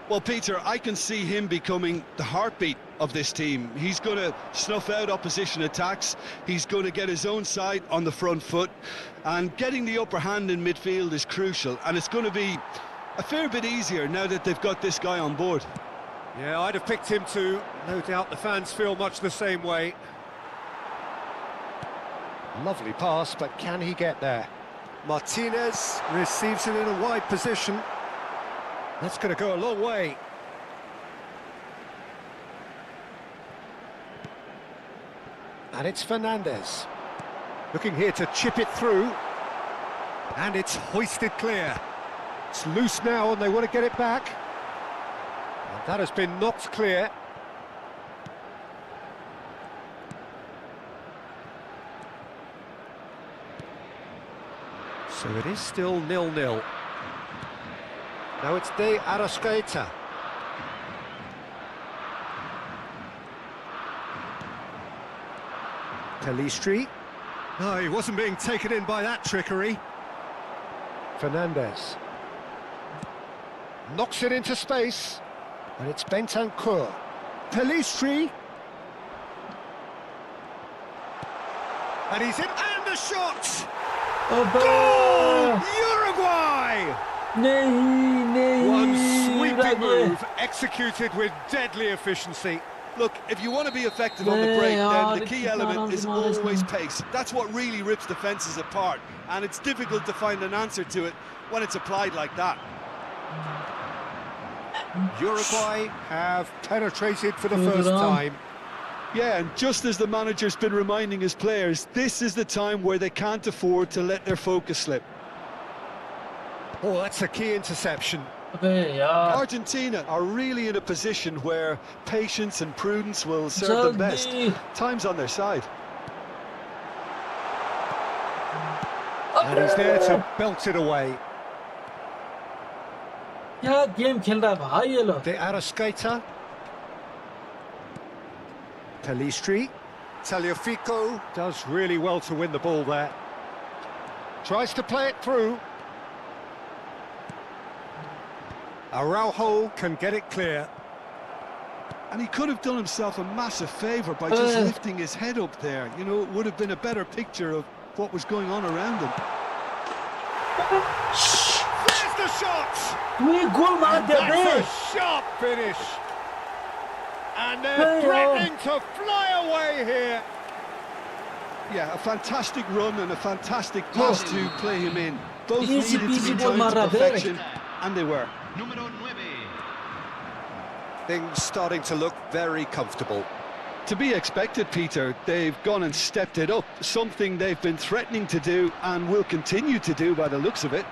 Well, Peter, I can see him becoming the heartbeat of this team. He's going to snuff out opposition attacks. He's going to get his own side on the front foot. And getting the upper hand in midfield is crucial. And it's going to be a fair bit easier now that they've got this guy on board. Yeah, I'd have picked him too. No doubt the fans feel much the same way. Lovely pass, but can he get there? Martinez receives it in a wide position. That's going to go a long way. And it's Fernandez. Looking here to chip it through. And it's hoisted clear. It's loose now and they want to get it back. And that has been knocked clear. So it is still 0-0. Now it's De Arrascaeta. Pelistri. No, he wasn't being taken in by that trickery. Fernandez. Knocks it into space. And it's Bentancur. Pelistri. And he's in, and the shot! Goal! Uruguay! One sweeping move, executed with deadly efficiency. Look, if you want to be effective on the break, then the key element is always pace. That's what really rips defences apart, and it's difficult to find an answer to it when it's applied like that. Uruguay have penetrated for the first time. Yeah, and just as the manager's been reminding his players, this is the time where they can't afford to let their focus slip. Oh, that's a key interception. Argentina are really in a position where patience and prudence will serve them best. Time's on their side. And he's there to belt it away. क्या game खेल रहा है भाई ये लोग. De Arrascaeta. Pelistri. Tagliafico does really well to win the ball there. Tries to play it through. Araujo can get it clear. And he could have done himself a massive favour by just lifting his head up there. You know, it would have been a better picture of what was going on around him. There's the shot! That's a sharp finish. And they're threatening to fly away here. Yeah, a fantastic run and a fantastic pass to play him in. Both Easy needed to peasy be ball timed to Maravilla. perfection, and they were. Número 9. Things starting to look very comfortable. To be expected, Peter. They've gone and stepped it up, something they've been threatening to do and will continue to do by the looks of it.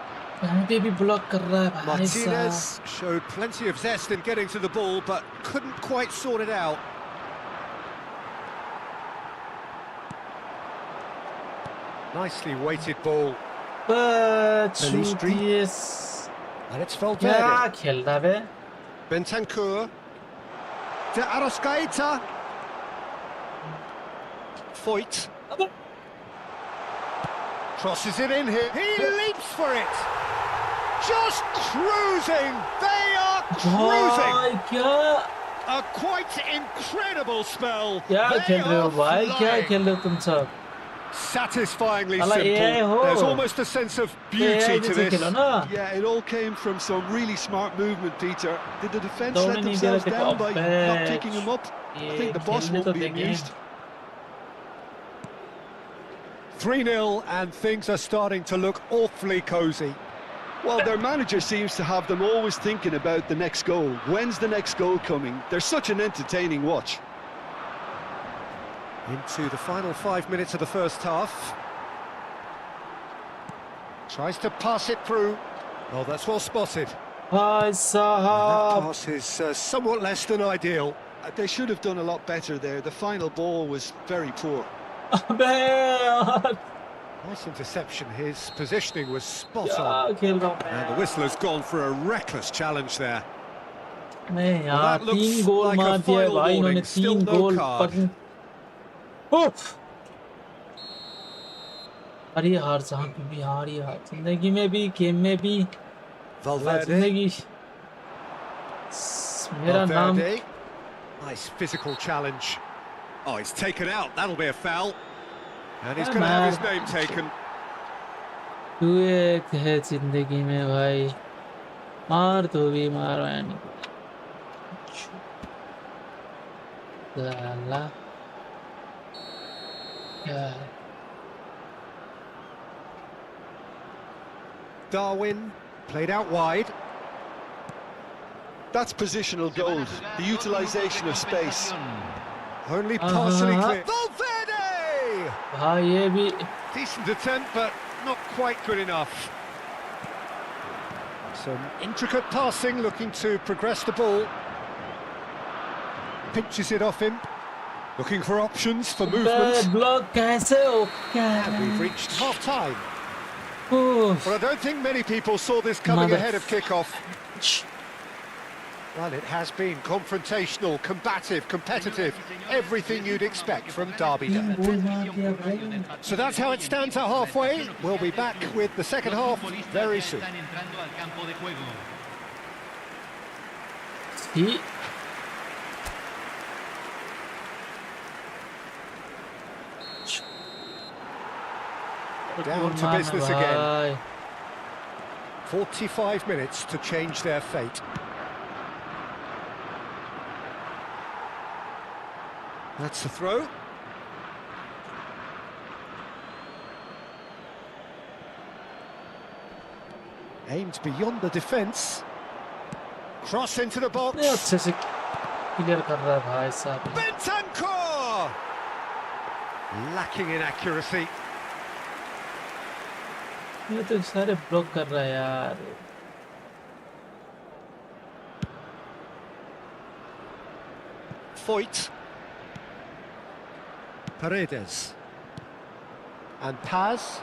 Martinez showed plenty of zest in getting to the ball, but couldn't quite sort it out. Nicely weighted ball. Pelistri. And it's Valverde. Bentancur. De Arrascaeta. Foyt. Crosses it in here. He leaps for it. Just cruising. They are cruising. A quite incredible spell. They are flying. Satisfyingly simple. There's almost a sense of beauty to this. Yeah, it all came from some really smart movement, Peter. Did the defence let themselves down by not picking him up? I think the boss won't be amused. 3-0 and things are starting to look awfully cosy. Well, their manager seems to have them always thinking about the next goal. When's the next goal coming? They're such an entertaining watch. Into the final 5 minutes of the first half. Tries to pass it through. Oh, that's well spotted. That pass is somewhat less than ideal. They should have done a lot better there. The final ball was very poor. Nice interception. His positioning was spot on. And the whistle has gone for a reckless challenge there. Well, that looks like a final warning. Still no card. जिंदगी में भी game में भी जिंदगी मेरा नाम nice physical challenge. Oh, he's taken out. That'll be a foul. And he's going to have his name taken. तू एक है जिंदगी में भाई मार तो भी मारो यानी ला Darwin played out wide. That's positional gold, the utilisation of space. Only partially clear. Valverde! हाँ ये भी Decent attempt, but not quite good enough. Some intricate passing, looking to progress the ball. Pinches it off him, looking for options for movement. Block कैसे हो And we've reached half-time. Oof. Well, I don't think many people saw this coming ahead of kick-off. Well, it has been confrontational, combative, competitive, everything you'd expect from Derby Day. So that's how it stands at halfway. We'll be back with the second half very soon. See? Down to business again. 45 minutes to change their fate. That's the throw. Aimed beyond the defence. Cross into the box. ये अच्छे से clear कर रहा है भाई साहब. Bentancur! Lacking in accuracy. ये तो सारे ब्लॉक कर रहा है यार. Foyt. Paredes. And Paz.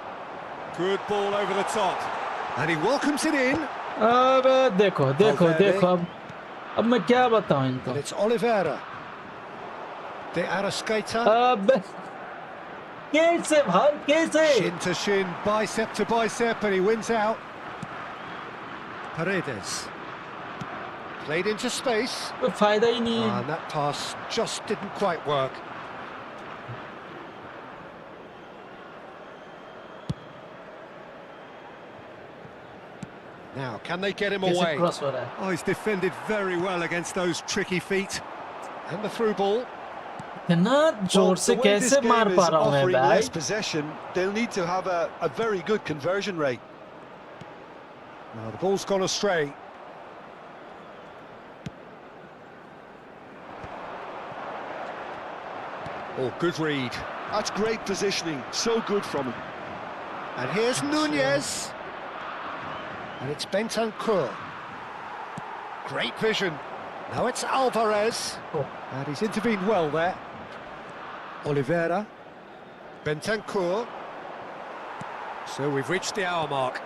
Good ball over the top. And he welcomes it in. अब देखो देखो देखो अब मैं क्या बताऊं इनको. And it's Oliveira. De Arrascaeta. अब कैसे भाई कैसे? Shin to shin, bicep to bicep, and he wins out. Paredes. Played into space. कोई फायदा ही नहीं है. And that pass just didn't quite work. Now, can they get him कैसे away? Cross हो रहा है? Oh, he's defended very well against those tricky feet. And the through ball. इतना जोर से the way this कैसे game मार is पा रहा हूँ मैं offering भाई? less possession, they'll need to have a very good conversion rate. Now, the ball's gone astray. Oh, good read. That's great positioning, so good from him. And here's Nunez. And it's Bentancur. Great vision. Now it's Alvarez. Oh. And he's intervened well there. Oliveira. Bentancur. So we've reached the hour mark.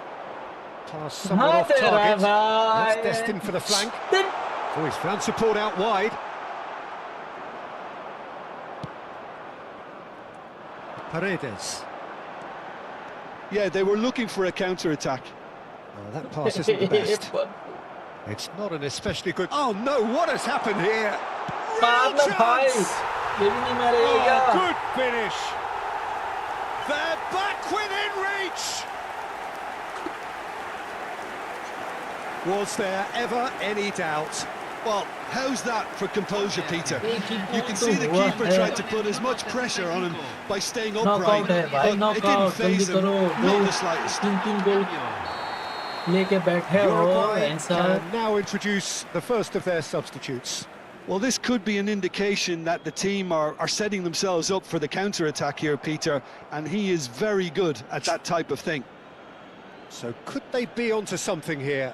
Pass somewhat off target. That's destined for the flank. Oh, he's found support out wide. Paredes. Yeah, they were looking for a counter-attack. Oh, that pass isn't the best. It's not an especially good... Oh, no, what has happened here? Real chance! Oh, good finish. They're back within reach. Was there ever any doubt? Well, how's that for composure, Peter? You can see the keeper tried to put as much pressure on him by staying upright, but it didn't faze him, not the slightest. लेके बैठे हो Uruguay इंसान. can now introduce the first of their substitutes. Well, this could be an indication that the team are setting themselves up for the counter-attack here, Peter, and he is very good at that type of thing. So could they be onto something here?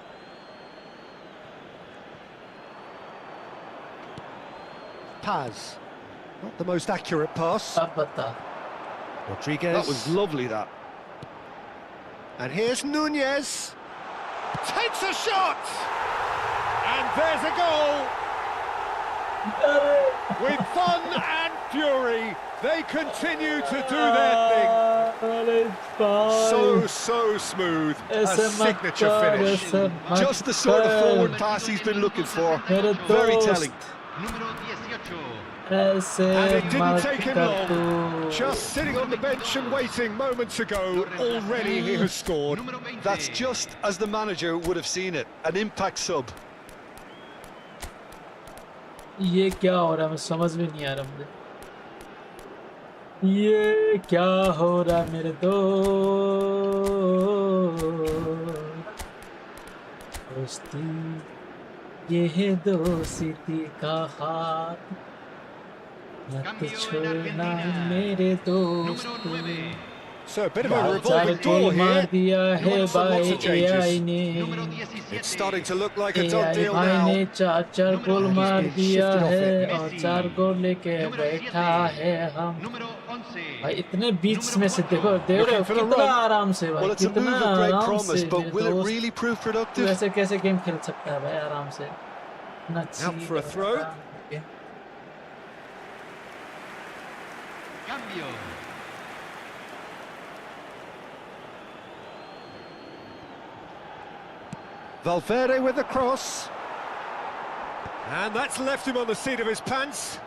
Paz. Not the most accurate pass. अब बता. Rodriguez. That was lovely, that. And here's Nunez. Takes a shot! And there's a goal! With fun and fury, they continue to do their thing. So smooth. A signature finish. Just the sort of forward pass he's been looking for. Very telling. And it didn't take him long. Just sitting on the bench and waiting moments ago, already he has scored. That's just as the manager would have seen it. An impact sub. ये क्या हो रहा है? मैं समझ में नहीं आ रहा मुझे. ये क्या हो रहा है मेरे दोस्ती? ये है दोस्ती का हाथ. मत छोड़ना मेरे दोस्त. So a bit of a चार revolving गोल door मार here. दिया है Lots and lots भाई of changes. एआई ने Número 17. It's starting to look like a done AI deal भाई ने now. चार Número गोल And he's मार been दिया shifted off है it. और Messi. 4 गोल लेके Número बैठा 7. है हम Número 11. भाई इतने बीच Número में से 4. देखो देख रहे Looking हो for the कितना run. आराम से भाई Well, it's a कितना move of great आराम promise, से but मेरे will it दोस्त really prove तू productive? ऐसे कैसे गेम खेल सकता है भाई आराम से इतना Out chill for a और throw. आराम करके। Cambio. Valverde with the cross. And that's left him on the seat of his pants.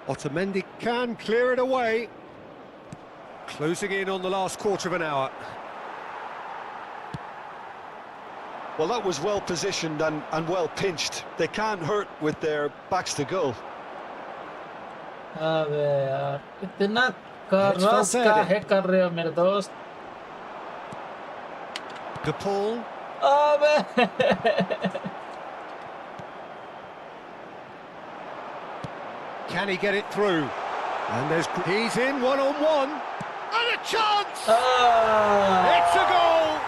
Otamendi can clear it away. Closing in on the last quarter of an hour. Well, that was well positioned and well pinched. They can't hurt with their backs to goal. अबे यार इतना It's रस का Valverde. है कर रहे हो मेरे दोस्त De Paul. अबे Can he get it through? And he's in one-on-one. And a chance! It's a goal!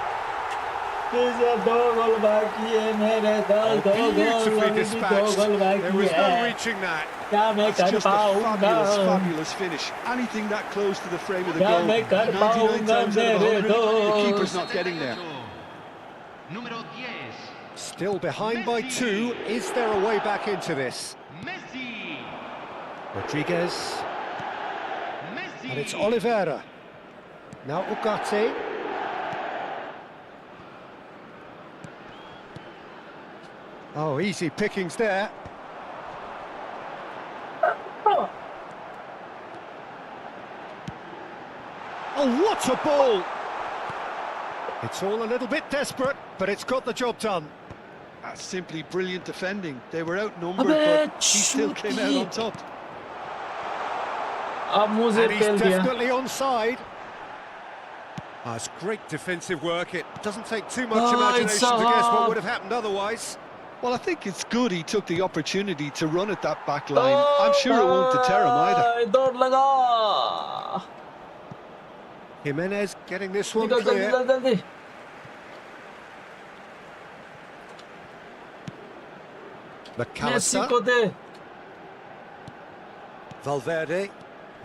तुझे दो गोल बाकी है मेरे दोस्त दो गोल Beautifully अभी भी दो dispatched. गोल There बाकी was no है reaching that. क्या मैं That's कर just a पाऊंगा fabulous, fabulous finish. Anything that close to the frame of the क्या goal, मैं कर 99 पाऊंगा times out of मेरे 100, the दोस्त keeper's not getting there. Número 10. Still behind by 2. Is there a way back into this? Messi. Rodriguez. Messi. And it's Oliveira. Now Ugarte. Oh, easy pickings there. Oh, what a ball! It's all a little bit desperate, but it's got the job done. That's simply brilliant defending. They were outnumbered, अबे but he still came out on top. अब मुंह से And he's पेल दिया definitely onside. Oh, it's great defensive work. It doesn't take too much Oh, imagination it's so to guess what hard. would have happened otherwise. Well, I think it's good he took the opportunity to run at that back line. I'm sure it won't deter him either. भाई, दौड़ लगा Jimenez getting this one निकल जल्दी clear. जल्दी जल्दी Messi McAllister. को दे Valverde.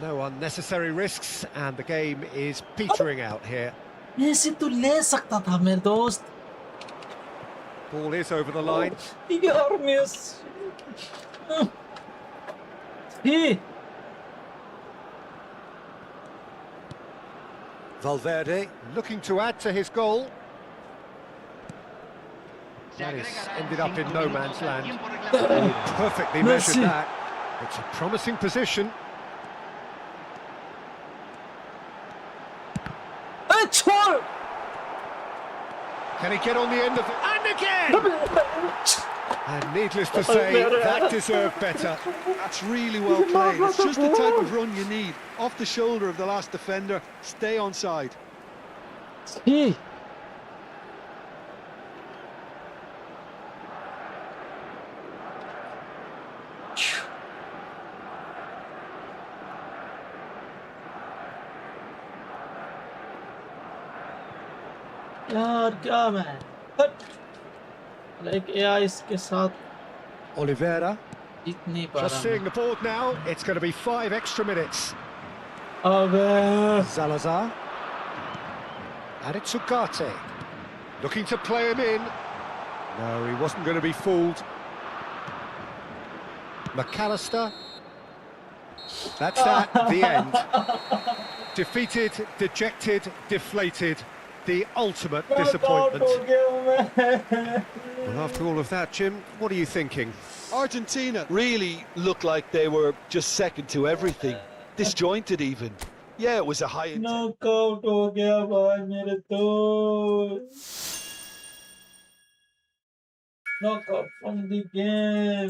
No unnecessary risks, and the game is petering out here. Messi तू ले सकता था मेरे दोस्त Ball is over the line. यार मेसी ही Valverde looking to add to his goal. Se That is agregarán ended up in 5 no minutos man's al land. tiempo reglamentario. Perfectly Messi. measured that. It's a promising position. अरे छोड़ Can he get on the end of it? And again! And needless to say, that deserved better. That's really well played. It's just the type of run you need. Off the shoulder of the last defender, stay onside. ही यार क्या मैं like AI इसके साथ Oliveira, जीत नहीं पा just रहा seeing the board now, it's going to be 5 extra minutes. अबे Salazar. And it's Ugarte. Looking to play him in. No, he wasn't going to be fooled. McAllister. That's that, the end. Defeated, dejected, deflated. The ultimate disappointment. हो गया मैं Well, after all of that, Jim, what are you thinking? Argentina really looked like they were just second to everything. Disjointed even. Yeah, it was a high intent. Knockout हो गया भाई मेरे दोस्त knockout from the game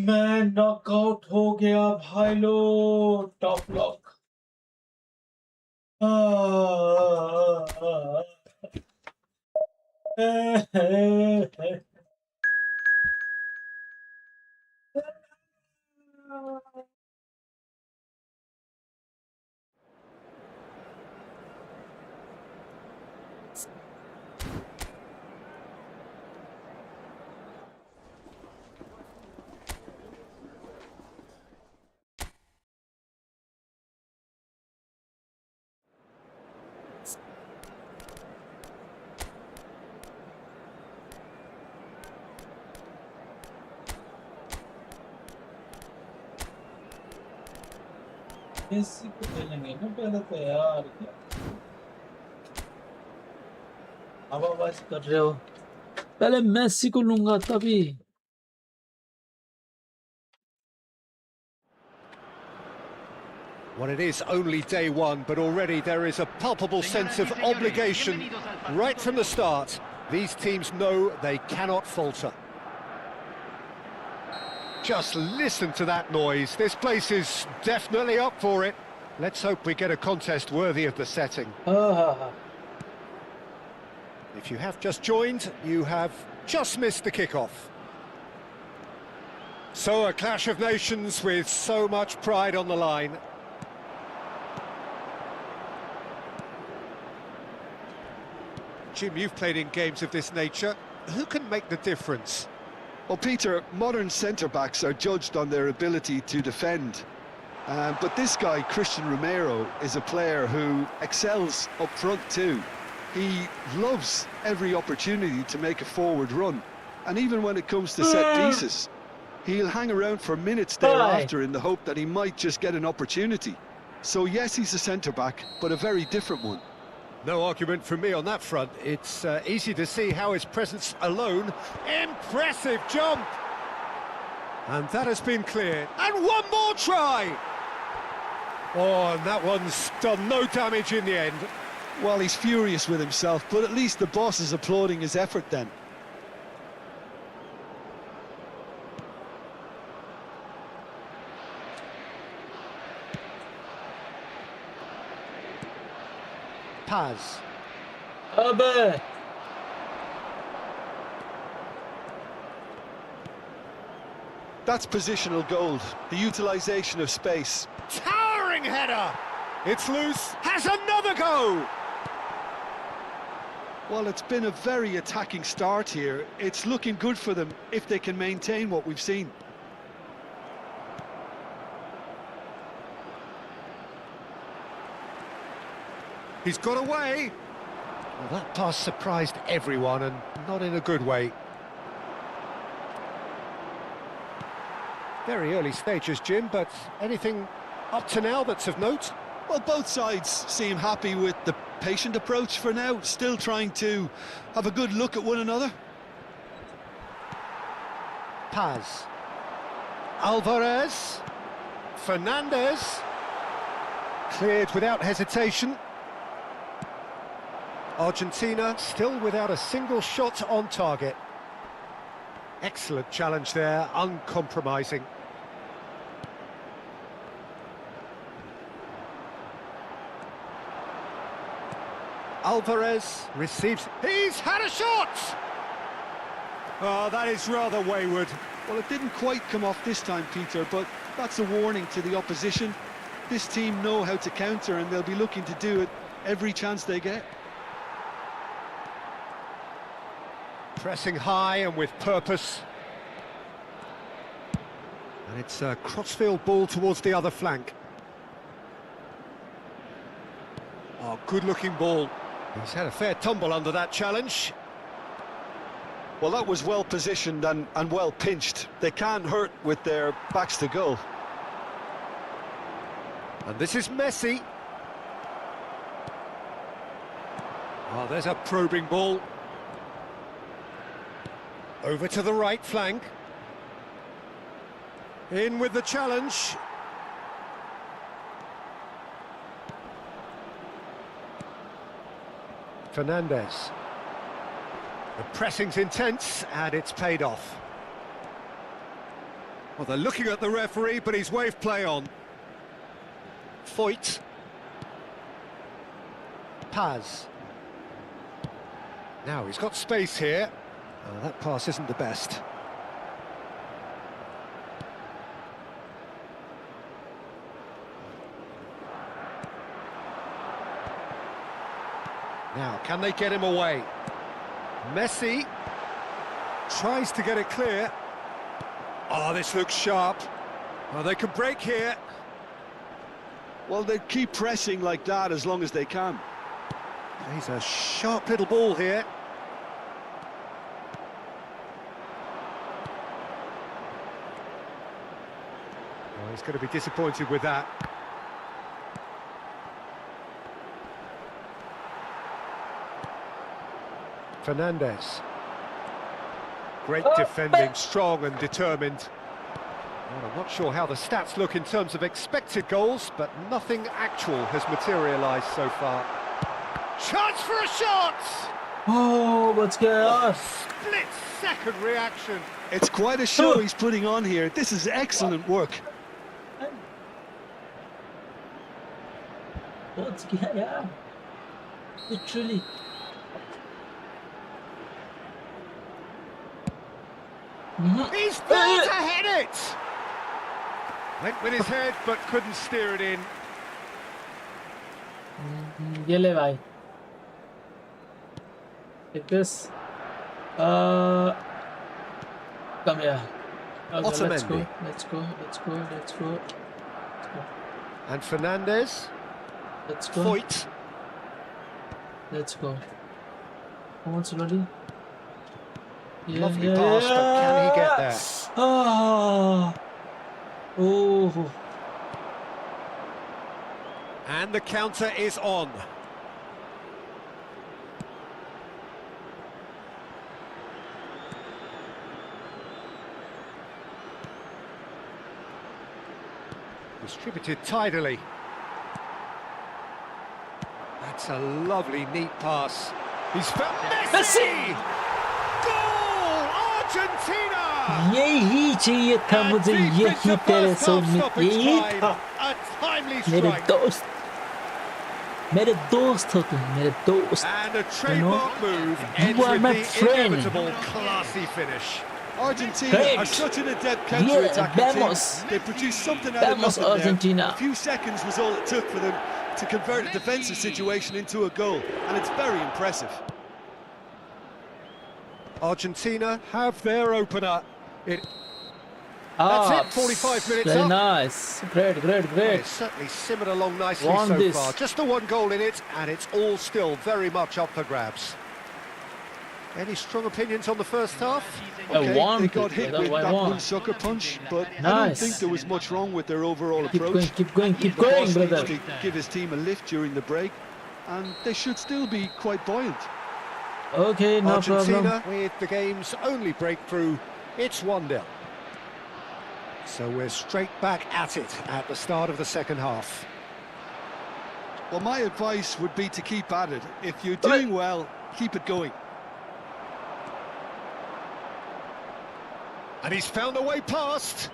मैं knockout हो गया भाई लोग टॉप लॉक मेसी को खेलेंगे ना पहले तो यार, क्या आवाज कर रहे हो? पहले मेसी को लूंगा तभी। Well, it is only day one, but already there is a palpable sense of obligation right from the start. These teams know they cannot falter. Just listen to that noise. This place is definitely up for it. Let's hope we get a contest worthy of the setting. If you have just joined, you have just missed the kickoff. So a clash of nations with so much pride on the line. Jim, you've played in games of this nature. Who can make the difference? Well, Peter, modern centre-backs are judged on their ability to defend. But this guy, Christian Romero, is a player who excels up front too. He loves every opportunity to make a forward run. And even when it comes to set pieces, he'll hang around for minutes thereafter in the hope that he might just get an opportunity. So yes, he's a centre-back, but a very different one. No argument from me on that front. It's easy to see how his presence alone... Impressive jump! And that has been cleared. And one more try! Oh, and that one's done no damage in the end. Well, he's furious with himself, but at least the boss is applauding his effort then. Paz. अबे That's positional gold, the utilisation of space. Towering header! It's loose, has another go! Well, it's been a very attacking start here. It's looking good for them if they can maintain what we've seen. He's got away. Well, that pass surprised everyone, and not in a good way. Very early stages, Jim, but anything up to now that's of note? Well, both sides seem happy with the patient approach for now, still trying to have a good look at one another. Paz. Alvarez. Fernandez. Cleared without hesitation. Argentina still without a single shot on target. Excellent challenge there, uncompromising. Alvarez receives... He's had a shot! Oh, that is rather wayward. Well, it didn't quite come off this time, Peter, but that's a warning to the opposition. This team know how to counter, and they'll be looking to do it every chance they get. Pressing high and with purpose. And it's a crossfield ball towards the other flank. Oh, good-looking ball. He's had a fair tumble under that challenge. Well, that was well positioned and well pinched. They can't hurt with their backs to goal. And this is Messi. Oh, there's a probing ball. Over to the right flank. In with the challenge. Fernandez. The pressing's intense, and it's paid off. Well, they're looking at the referee, but he's waved play on. Foyt. Paz. Now he's got space here. Oh, that pass isn't the best. Now, can they get him away? Messi tries to get it clear. Oh, this looks sharp. Oh, they could break here. Well, they keep pressing like that as long as they can. He's a sharp little ball here. Oh, he's going to be disappointed with that. Fernandez. Great defending, strong and determined. Well, I'm not sure how the stats look in terms of expected goals, but nothing actual has materialised so far. Chance for a shot! Oh, what's going on? Split-second reaction. It's quite a show he's putting on here. This is excellent work. What's going on? Literally. He's there to head it! Went with his head, but couldn't steer it in. ये ले भाई. Take this. Come here. Okay, let's go. Otamendi. Let's go. Let's go. Let's go. Let's go. And Fernandez. Let's go. Foyt. Let's go. Come on, slowly. Lovely pass, but can he get there? Ah. Oh. And the counter is on. Distributed tidily. That's a lovely, neat pass. He's found Messi! Goal! Argentina! यही चाहिए था And मुझे, deep यही into तेरे first सोच half में stoppage यही time. था. A timely मेरे strike. दोस्त, मेरे दोस्त हो तुम, मेरे दोस्त. And a trademark move ends You are with my the friend. inevitable classy finish. Argentina Great. are such an adept counter-attacking vamos. team. They produced something out of Vamos, nothing Argentina. there. A few seconds was all it took for them to convert a defensive situation into a goal, and it's very impressive. Argentina have their opener. That's Ah, it, 45 minutes very up. nice. Great, great, Well, great. it's certainly simmered along nicely Won so this. far. Just the one goal in it, and it's all still very much up for grabs. Any strong opinions on the first half? Okay, won they it, got hit with I that won. one sucker punch, but I don't Nice. think there was much wrong with their overall Keep approach. going, keep going, keep The boss going, needs brother. to give his team a lift during the break, and they should still be quite buoyant. Okay, no Argentina problem. with the game's only breakthrough. It's 1-0. So we're straight back at it at the start of the second half. Well, my advice would be to keep at it. If you're doing well, keep it going. And he's found a way past.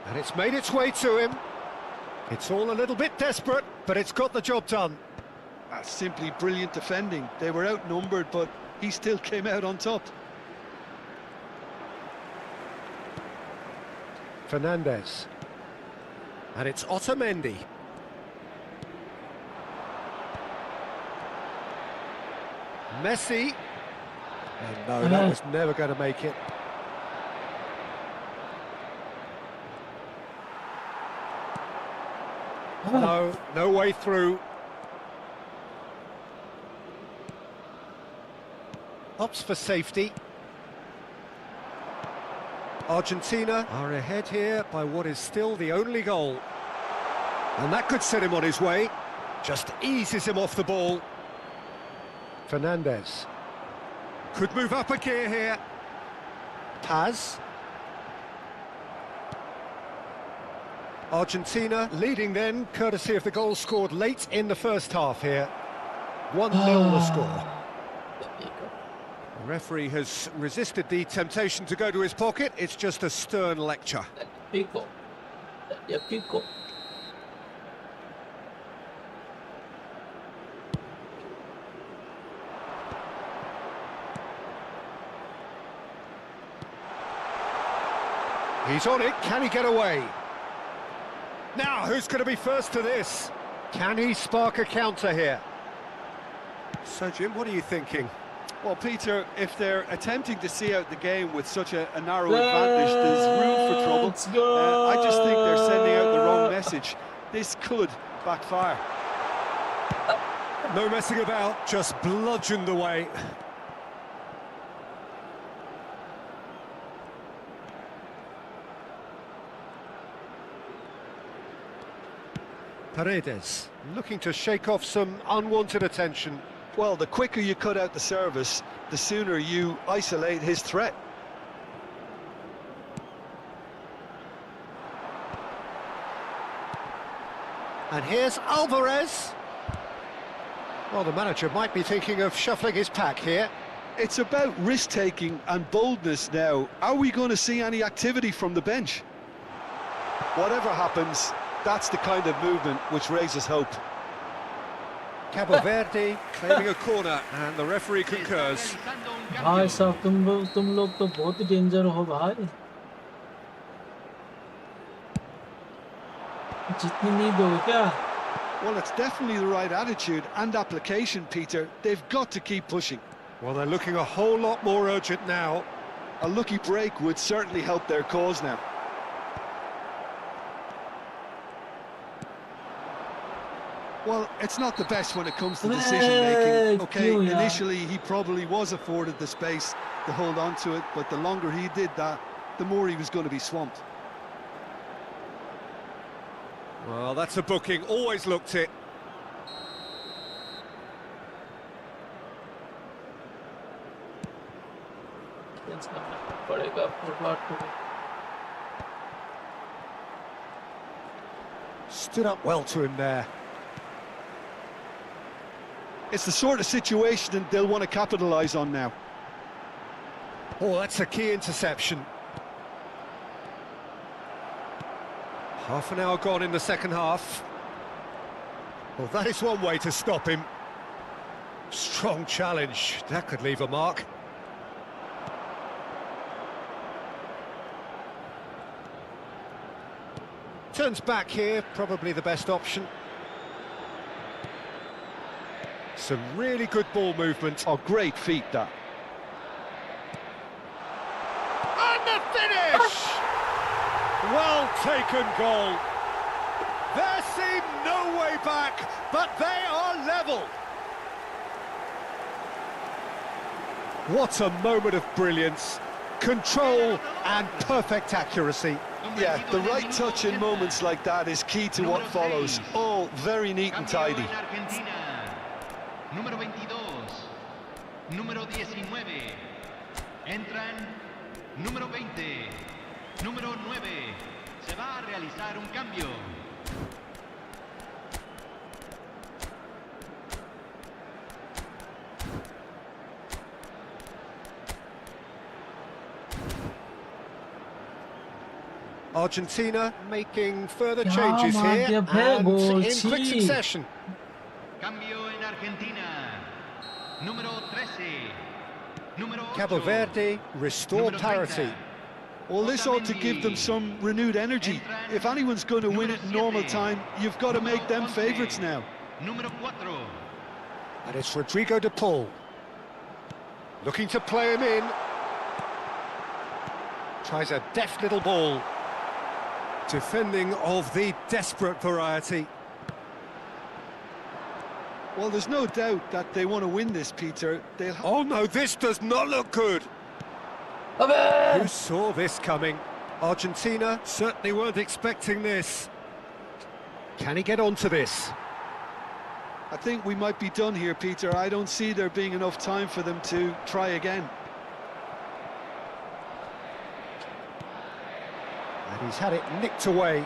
And it's made its way to him. It's all a little bit desperate, but it's got the job done. That's simply brilliant defending. They were outnumbered, but he still came out on top. Fernandez. And it's Otamendi. Messi. And no, that was never going to make it. No, no way through. Opts for safety. Argentina are ahead here by what is still the only goal. And that could set him on his way. Just eases him off the ball. Fernandez. Could move up a gear here. Paz. Argentina leading then, courtesy of the goal scored late in the first half here. 1-0 the score. The referee has resisted the temptation to go to his pocket. It's just a stern lecture. Pico. Ya pico. He's on it, can he get away? Now, who's going to be first to this? Can he spark a counter here? So, Jim, what are you thinking? Well, Peter, if they're attempting to see out the game with such a narrow advantage, there's room for trouble. Let's go! I just think they're sending out the wrong message. This could backfire. No messing about, just bludgeoned away. Paredes, looking to shake off some unwanted attention. Well, the quicker you cut out the service, the sooner you isolate his threat. And here's Alvarez. Well, the manager might be thinking of shuffling his pack here. It's about risk-taking and boldness now. Are we going to see any activity from the bench? Whatever happens, that's the kind of movement which raises hope. Cabo Verde claiming a corner, and the referee concurs. भाई साहब तुम लोग तो बहुत ही danger हो भाई. जितनी नहीं दोगे क्या? Well, it's definitely the right attitude and application, Peter. They've got to keep pushing. Well, they're looking a whole lot more urgent now. A lucky break would certainly help their cause now. Well, it's not the best when it comes to decision-making. Okay, initially he probably was afforded the space to hold on to it, but the longer he did that, the more he was going to be swamped. Well, that's a booking, always looked it. Stood up well to him there. It's the sort of situation that they'll want to capitalise on now. Oh, that's a key interception. Half an hour gone in the second half. Well, that is one way to stop him. Strong challenge, that could leave a mark. Turns back here, probably the best option. Some really good ball movement. Oh, great feat, that. And the finish! Well taken goal. There seemed no way back, but they are level. What a moment of brilliance. Control and perfect accuracy. Yeah, the right touch in moments like that is key to what follows. All very neat and tidy. Número 22, número 19, entran número 20, número 9, se va a realizar un cambio. Argentina making further changes here and in quick succession. Cambio en Argentina. Número 13. Número 8. Cabo Verde restore parity. Well, this ought to give them some renewed energy. If anyone's going to win it in normal time, you've got to make them favourites now. Número 4. And it's Rodrigo de Paul. Looking to play him in. Tries a deft little ball. Defending of the desperate variety. Well, there's no doubt that they want to win this, Peter. Oh no, this does not look good. Who saw this coming? Argentina certainly weren't expecting this. Can he get onto this? I think we might be done here, Peter. I don't see there being enough time for them to try again. And he's had it nicked away.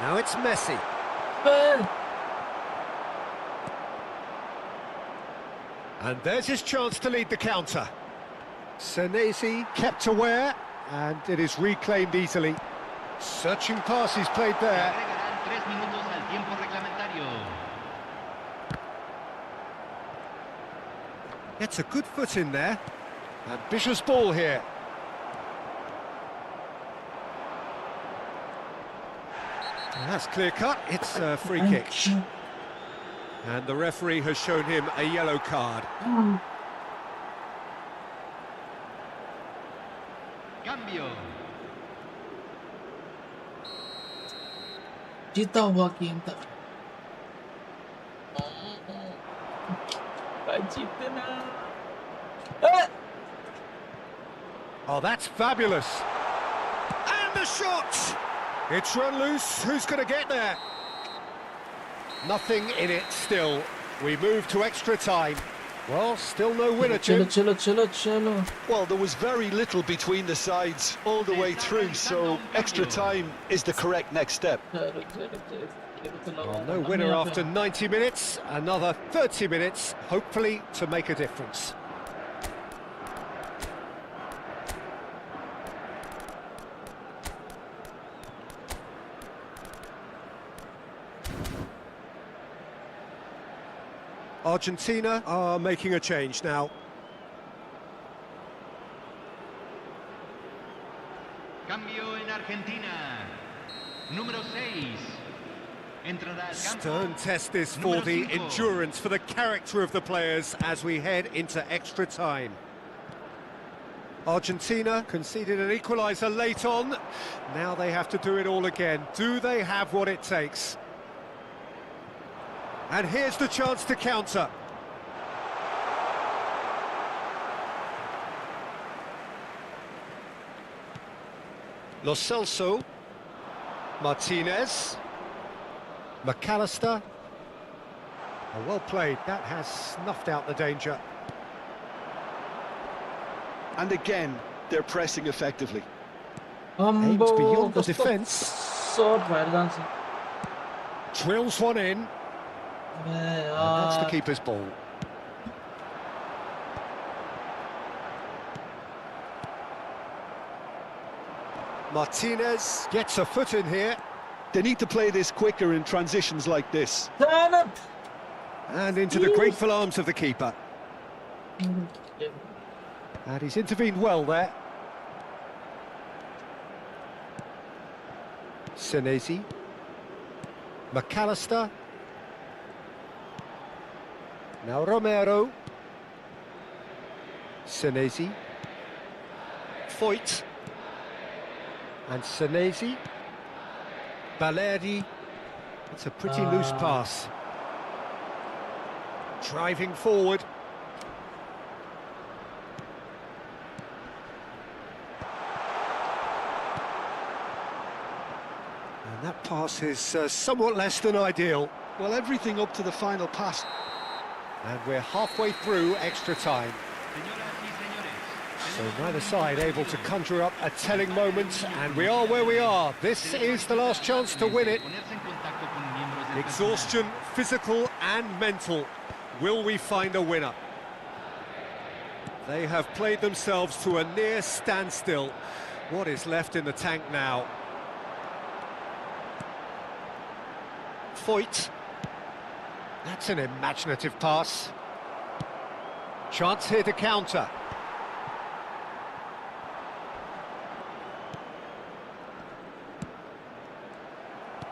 Now it's Messi. And there's his chance to lead the counter. Senesi kept aware, and it is reclaimed easily. Searching pass he's played there. Gets a good foot in there. Ambitious ball here. That's clear cut. It's a free kick. And the referee has shown him a yellow card. Cambio. जीता हुआ game था जीतना Oh, that's fabulous. And the shot! It's run loose. Who's going to get there? Nothing in it still. We move to extra time. Well, still no winner, चलो Jim. चलो चलो चलो Well, there was very little between the sides all the way through, so extra time is the correct next step. Well, no winner after 90 minutes. Another 30 minutes, hopefully, to make a difference. Argentina are making a change now. Cambio en Argentina. Número 6. Entrará al campo. Stern test this for Número the 5. endurance, for the character of the players as we head into extra time. Argentina conceded an equaliser late on. Now they have to do it all again. Do they have what it takes? And here's the chance to counter. Lo Celso. Martinez. McAllister. Oh, well played. That has snuffed out the danger. And again, they're pressing effectively. Aims beyond the defence. Shot बैठ जान से Drills one in. अबे And that's the यार keeper's ball. Martinez gets a foot in here. They need to play this quicker in transitions like this. turn up And into the grateful arms of the keeper. And he's intervened well there. Senesi. McAllister. Now Romero. Senesi. Foyt. And Senesi. Balerdi. It's a pretty loose pass. Driving forward. And that pass is somewhat less than ideal. Well, everything up to the final pass. And we're halfway through extra time. Señoras y señores, So tenemos neither un side minuto able to partido. conjure up a telling moment, and we are where we are. This is the last chance to win it. Ponerse en contacto con miembros del Exhaustion, physical and mental. Will we find a winner? They have played themselves to a near standstill. What is left in the tank now? Foyt. That's an imaginative pass. Chance here to counter.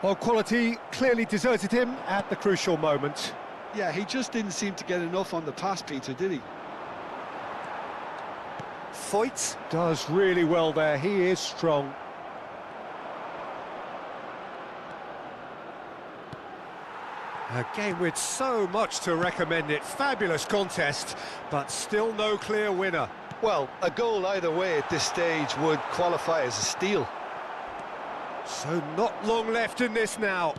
Well, quality clearly deserted him at the crucial moment. Yeah, he just didn't seem to get enough on the pass, Peter, did he? Foyt does really well there. He is strong. A game with so much to recommend it. Fabulous contest, but still no clear winner. Well, a goal either way at this stage would qualify as a steal. So not long left in this now.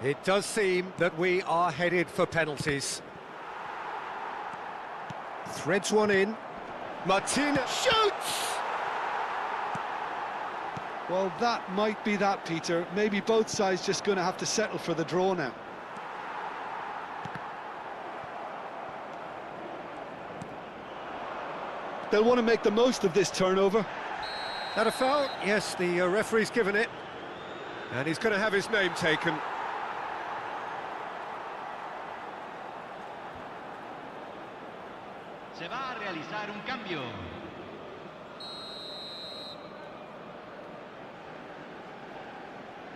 It does seem that we are headed for penalties. Threads one in. Martinez shoots! Well, that might be that, Peter. Maybe both sides just going to have to settle for the draw now. They'll want to make the most of this turnover. That a foul? Yes, the referee's given it. And he's going to have his name taken. Se va a realizar un cambio.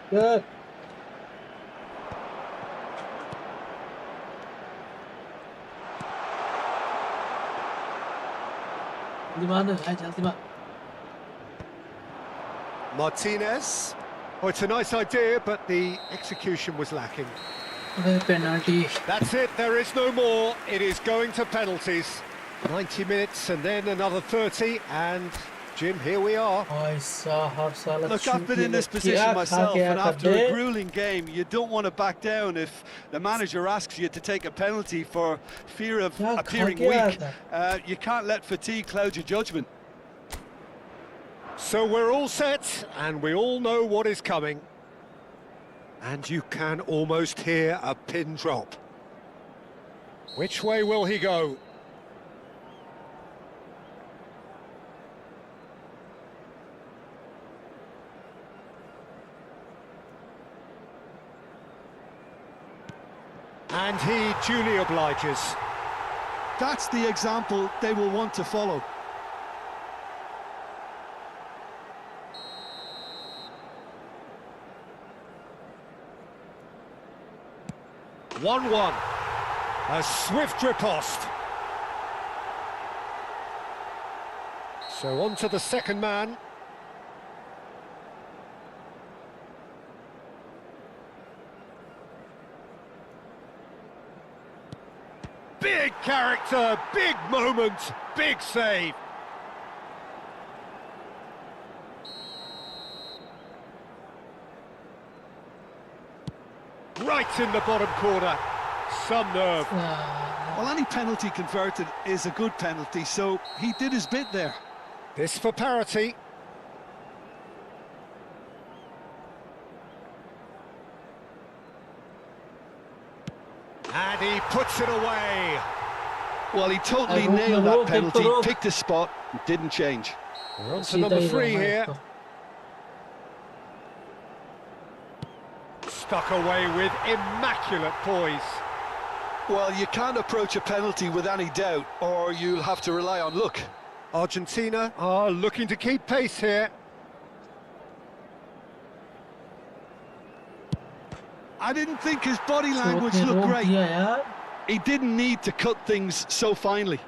Good. जल्दी मार भाई जल्दी मार Martinez. Oh, it's a nice idea, but the execution was lacking. अबे penalty That's it, there is no more. It is going to penalties. 90 minutes and then another 30, and Jim, here we are. भाई साहब साला Look, I've been in this position myself, and after a grueling game, you don't want to back down if the manager asks you to take a penalty for fear of appearing weak. You can't let fatigue cloud your judgment. So we're all set, and we all know what is coming. And you can almost hear a pin drop. Which way will he go? And he duly obliges. That's the example they will want to follow. One-one. A swift riposte. So on to the second man. Big character, big moment, big save. Right in the bottom corner. Some nerve. Well, any penalty converted is a good penalty, so he did his bit there. This for parity. And he puts it away. Well, he totally nailed that penalty, picked his spot, didn't change. We're on to number 3 here. Stuck away with immaculate poise. Well, you can't approach a penalty with any doubt, or you'll have to rely on luck. Argentina are looking to keep pace here. I didn't think his body language looked great. He didn't need to cut things so finely.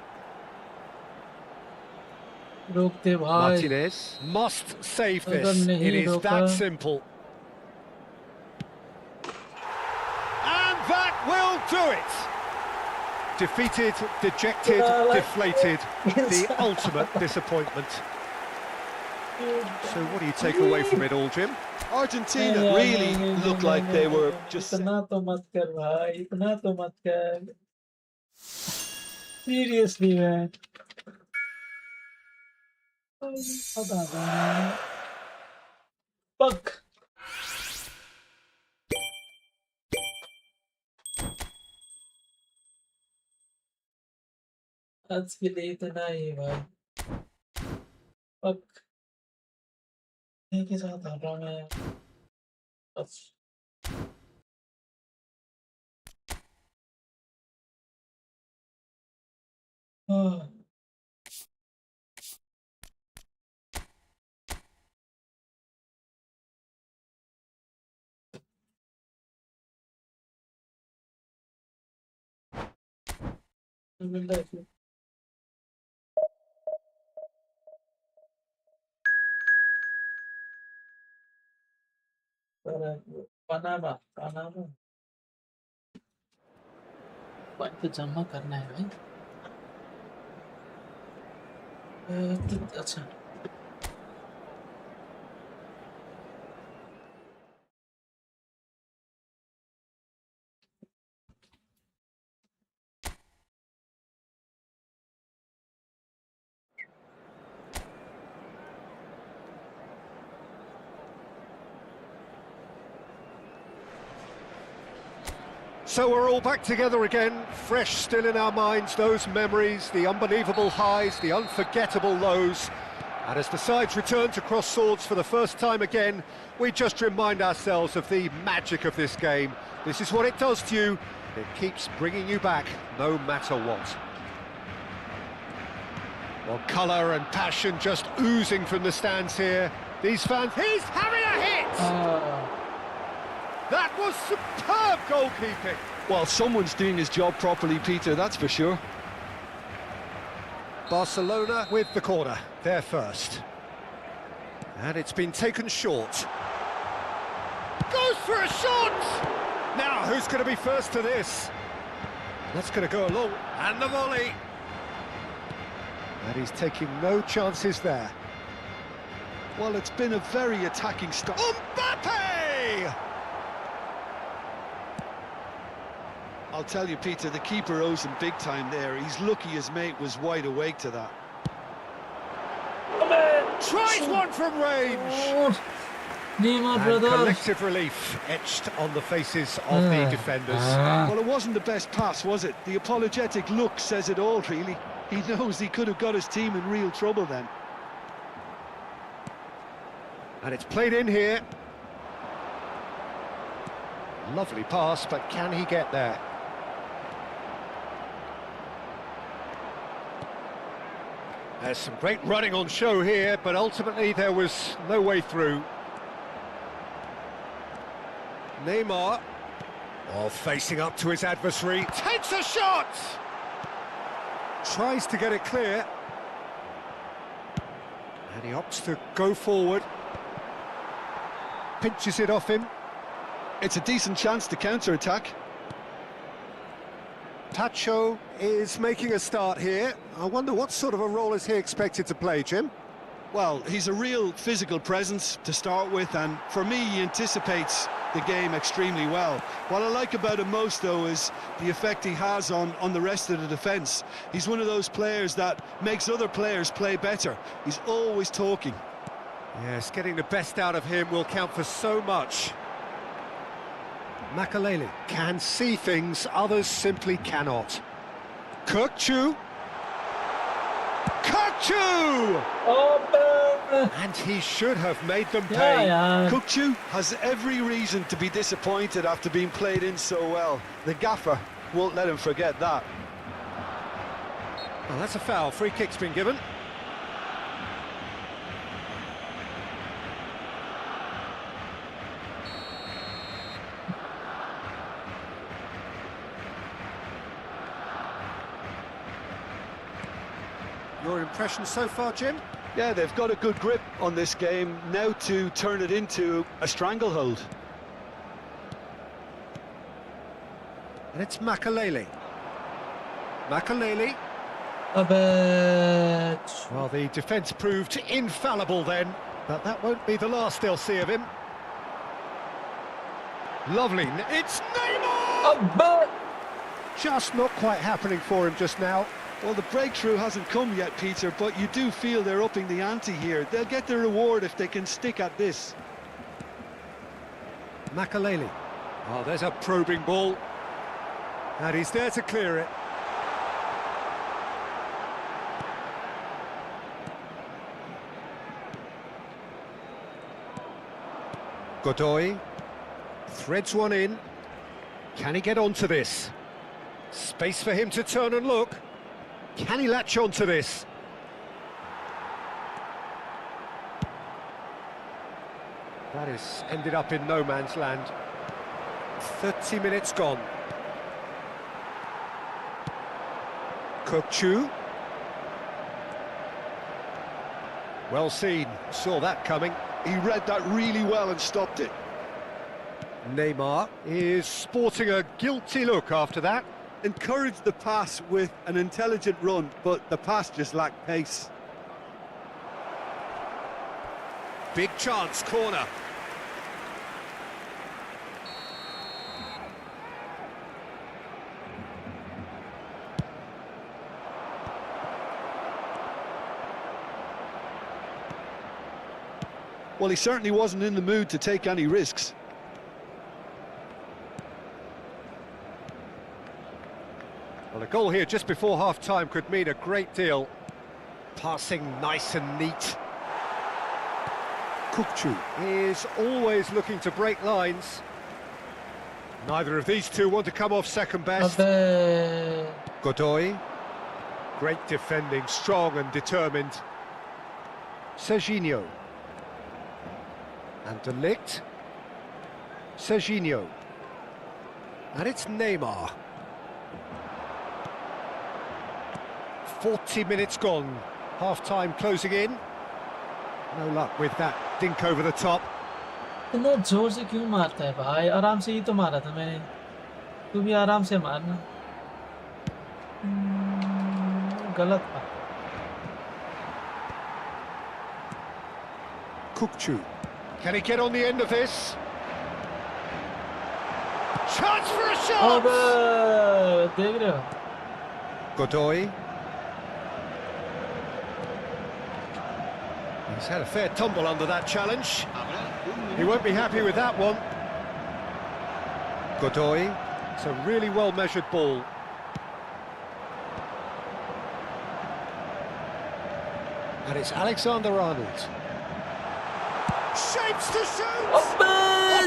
Martinez must save this. It is that simple. And that will do it. Defeated, dejected, deflated. The ultimate disappointment. So what do you take away from it all, Jim? Argentina really looked like they were just... Seriously, man. Fuck. आज के लिए इतना ही भाई fuck के साथ हट रहा मैं बस Panama पॉइंट तो जमा करना है भाई अच्छा So we're all back together again, fresh still in our minds, those memories, the unbelievable highs, the unforgettable lows. And as the sides return to cross swords for the first time again, we just remind ourselves of the magic of this game. This is what it does to you. It keeps bringing you back, no matter what. Well, colour and passion just oozing from the stands here. These fans... He's having a hit! That was superb goalkeeping. Well, someone's doing his job properly, Peter, that's for sure. Barcelona with the corner, there first. And it's been taken short. Goes for a shot! Now, who's going to be first to this? That's going to go along, and the volley. And he's taking no chances there. Well, it's been a very attacking start. Mbappe! I'll tell you, Peter, the keeper owes him big time there. He's lucky his mate was wide awake to that. Tries one from range! Oh, Neymar, And brother. collective relief etched on the faces of the defenders. Well, it wasn't the best pass, was it? The apologetic look says it all, really. He knows he could have got his team in real trouble then. And it's played in here. Lovely pass, but can he get there? There's some great running on show here, but ultimately there was no way through. Neymar, facing up to his adversary, takes a shot! Tries to get it clear. And he opts to go forward. Pinches it off him. It's a decent chance to counter-attack. Pacho is making a start here. I wonder what sort of a role is he expected to play, Jim? Well, he's a real physical presence to start with, and for me, he anticipates the game extremely well. What I like about him most, though, is the effect he has on the rest of the defence. He's one of those players that makes other players play better. He's always talking. Yes, getting the best out of him will count for so much. Makalele can see things others simply cannot. Kirkchu! Kirkchu! Oh, And he should have made them yeah, pay. yeah. Kukçu has every reason to be disappointed after being played in so well. The gaffer won't let him forget that. Well, that's a foul. Free kick's been given. Your impression so far, Jim? Yeah, they've got a good grip on this game, now to turn it into a stranglehold. And it's Makalele. Makalele. A bit. Well, the defence proved infallible then, but that won't be the last they'll see of him. Lovely. It's Neymar! A bit. Just not quite happening for him just now. Well, the breakthrough hasn't come yet, Peter, but you do feel they're upping the ante here. They'll get their reward if they can stick at this. Makalele. Oh, there's a probing ball. And he's there to clear it. Godoy threads one in. Can he get onto this? Space for him to turn and look. Can he latch onto this? That has ended up in no man's land. 30 minutes gone. Kukçu. Well seen, saw that coming. He read that really well and stopped it. Neymar is sporting a guilty look after that. Encouraged the pass with an intelligent run, but the pass just lacked pace. Big chance, corner. Well, he certainly wasn't in the mood to take any risks. Well, a goal here just before half-time could mean a great deal. Passing nice and neat. Kukçu is always looking to break lines. Neither of these two want to come off second A best. bit. Godoy. Great defending, strong and determined. Serginho. And De Ligt. Serginho. And it's Neymar. 40 minutes gone. Half-time closing in. No luck with that dink over the top. इतना जोर से क्यों मारता है भाई? आराम से ही तो मारा था मैंने। तू भी आराम से मारना। गलत था। Kukçu. Can he get on the end of this? Chance for a shot! अबे देख रहे हो? Godoy. He's had a fair tumble under that challenge. He won't be happy with that one. Godoy. It's a really well-measured ball. And it's Alexander-Arnold. Shapes to shoot! Off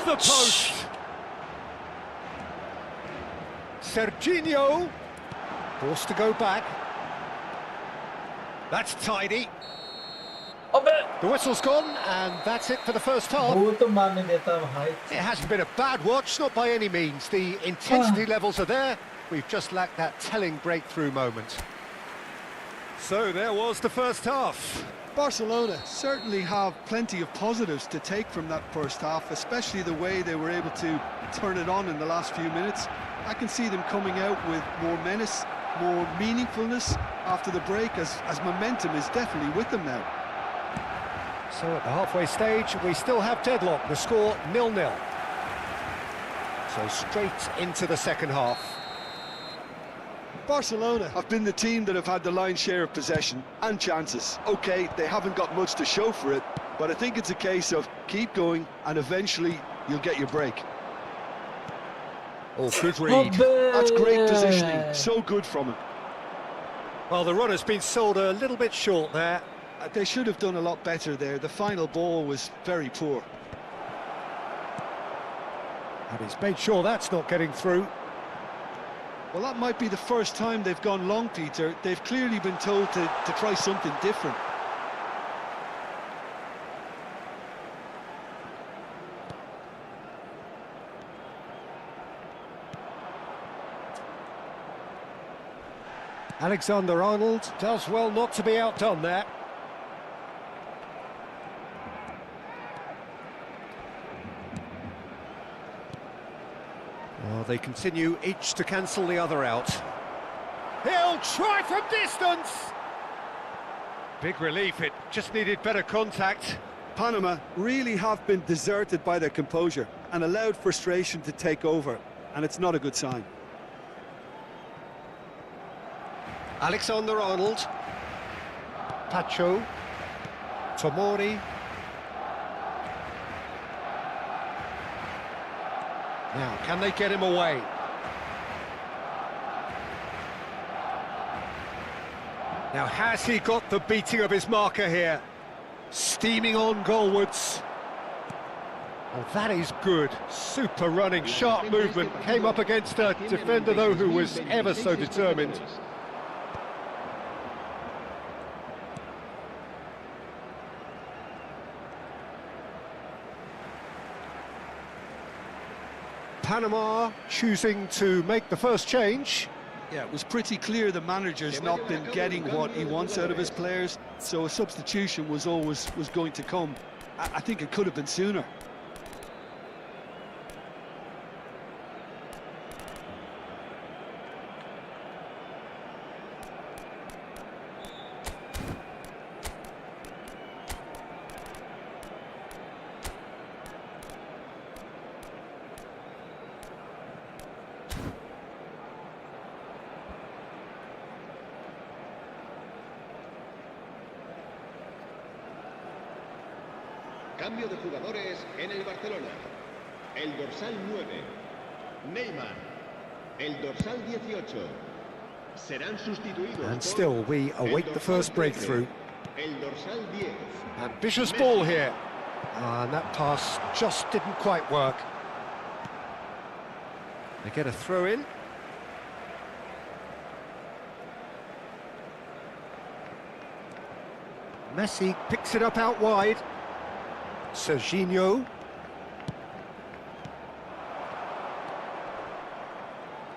the post! Serginho. Forced to go back. That's tidy. अबे The whistle's gone, and that's it for the first half. वो तो मारने देता भाई। It hasn't been a bad watch, not by any means. The intensity levels are there. We've just lacked that telling breakthrough moment. So there was the first half. Barcelona certainly have plenty of positives to take from that first half, especially the way they were able to turn it on in the last few minutes. I can see them coming out with more menace, more meaningfulness after the break, as momentum is definitely with them now. So at the halfway stage, we still have deadlock. The score 0-0. So straight into the second half. Barcelona have been the team that have had the lion's share of possession and chances. OK, they haven't got much to show for it, but I think it's a case of keep going and eventually you'll get your break. Oh, good read. That's great positioning, so good from him. Well, the runner's been sold a little bit short there. They should have done a lot better there. The final ball was very poor. And he's made sure that's not getting through. Well, that might be the first time they've gone long, Peter. They've clearly been told to try something different. Alexander-Arnold does well not to be outdone there. Well, they continue each to cancel the other out. He'll try from distance! Big relief, it just needed better contact. Panama really have been deserted by their composure and allowed frustration to take over, and it's not a good sign. Alexander-Arnold. Pacho. Tomori. Now, can they get him away? Now, has he got the beating of his marker here? Steaming on goalwards. Oh, that is good. Super running, sharp movement. Came up against a defender, though, who was ever so determined. Panama choosing to make the first change. Yeah, it was pretty clear the manager's not been getting what he wants out of his players, so a substitution was going to come. I think it could have been sooner. Cambio de jugadores en el Barcelona. El dorsal 9, Neymar. El dorsal 18. Serán sustituidos. And still, we await the first breakthrough. El dorsal 10. Ambitious ball here. And that pass just didn't quite work. They get a throw in. Messi picks it up out wide. Serginho.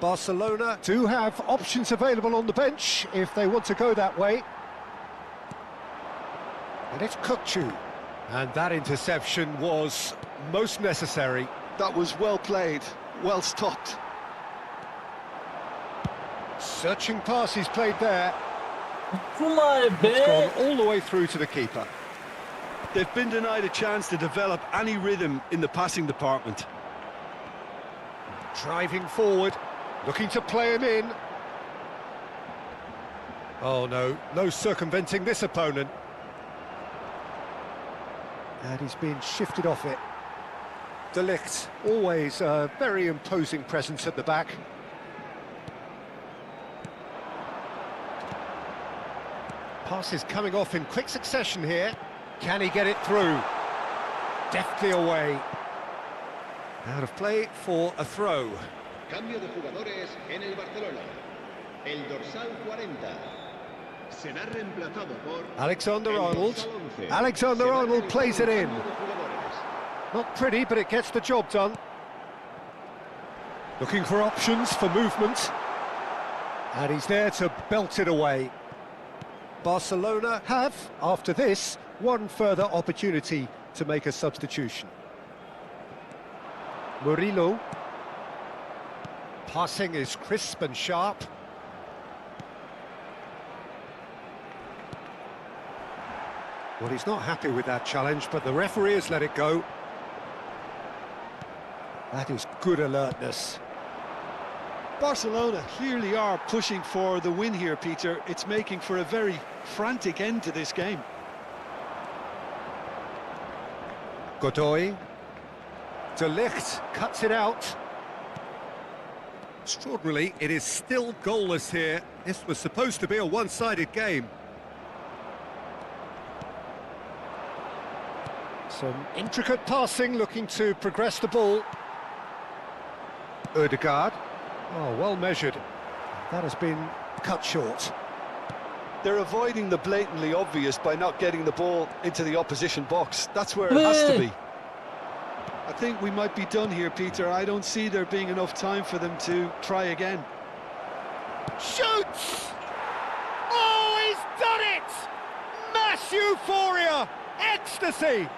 Barcelona do have options available on the bench if they want to go that way. And it's Kukçu. And that interception was most necessary. That was well played, well stopped. Searching pass he's played there. Vay It's be. gone all the way through to the keeper. They've been denied a chance to develop any rhythm in the passing department. Driving forward, looking to play him in. Oh no, no circumventing this opponent. And he's been shifted off it. De Ligt, always a very imposing presence at the back. Pass is coming off in quick succession here. Can he get it through? Deftly away. Out of play for a throw. Cambio de jugadores en el Barcelona. El dorsal 40 será reemplazado por Alexander-Arnold. el dorsal 11. Alexander-Arnold Se va a plays it realizar in. un cambio de jugadores. Not pretty, but it gets the job done. Looking for options for movement. And he's there to belt it away. Barcelona have, after this, one further opportunity to make a substitution. Murillo. Passing is crisp and sharp. Well, he's not happy with that challenge, but the referee has let it go. That is good alertness. Barcelona clearly are pushing for the win here, Peter. It's making for a very frantic end to this game. Godoy. De Ligt cuts it out. Extraordinarily, it is still goalless here. This was supposed to be a one-sided game. Some intricate passing, looking to progress the ball. Ødegaard. Oh, well measured. That has been cut short. They're avoiding the blatantly obvious by not getting the ball into the opposition box. That's where it has to be. I think we might be done here, Peter. I don't see there being enough time for them to try again. Shoots! Oh, he's done it! Mass euphoria! Ecstasy!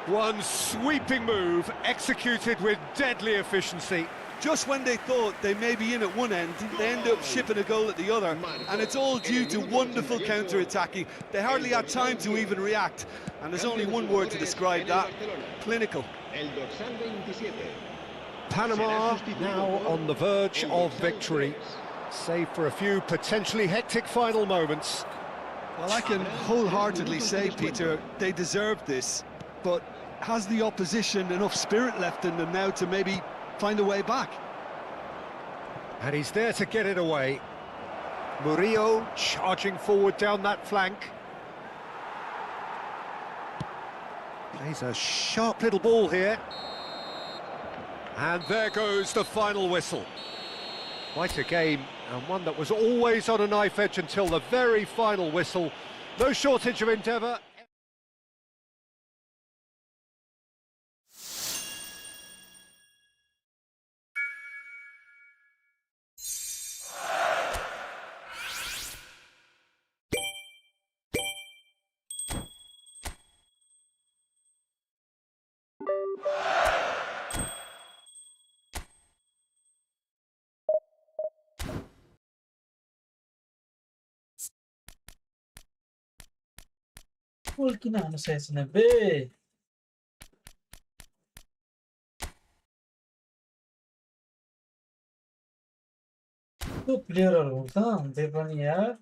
One sweeping move, executed with deadly efficiency. Just when they thought they may be in at one end, they end up shipping a goal at the other, and it's all due to wonderful counter-attacking. They hardly had time to even react, and there's only one word to describe that: clinical. El dorsal 27. Panama now on the verge of victory, save for a few potentially hectic final moments. Well, I can wholeheartedly say, Peter, they deserved this, but has the opposition enough spirit left in them now to maybe find a way back? And he's there to get it away. Murillo charging forward down that flank. Plays a sharp little ball here. And there goes the final whistle. Quite a game, and one that was always on a knife edge until the very final whistle. No shortage of endeavour. Ulki na ano sesine be. तो player होता दे पनि यार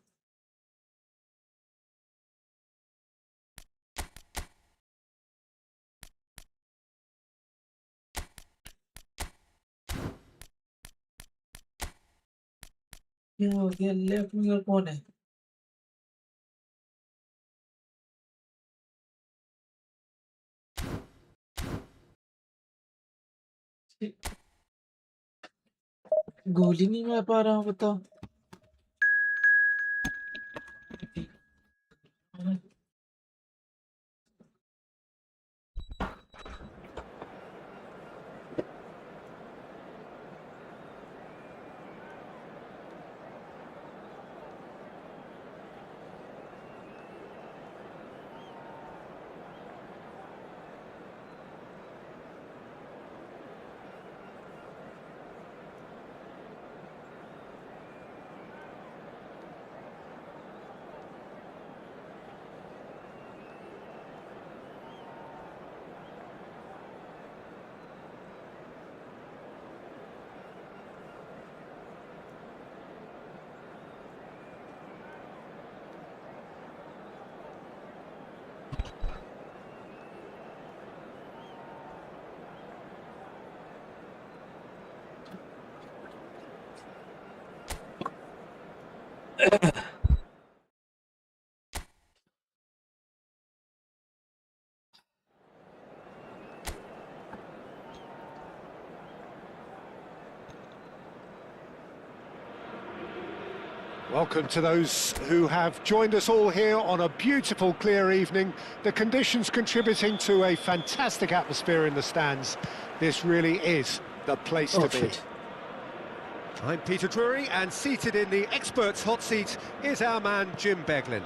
ये left winger कौन है गोली नहीं मैं पा रहा हूँ बताओ Welcome to those who have joined us all here on a beautiful, clear evening. The conditions contributing to a fantastic atmosphere in the stands. This really is the place to be. Shit. I'm Peter Drury, and seated in the experts' hot seat is our man Jim Beglin.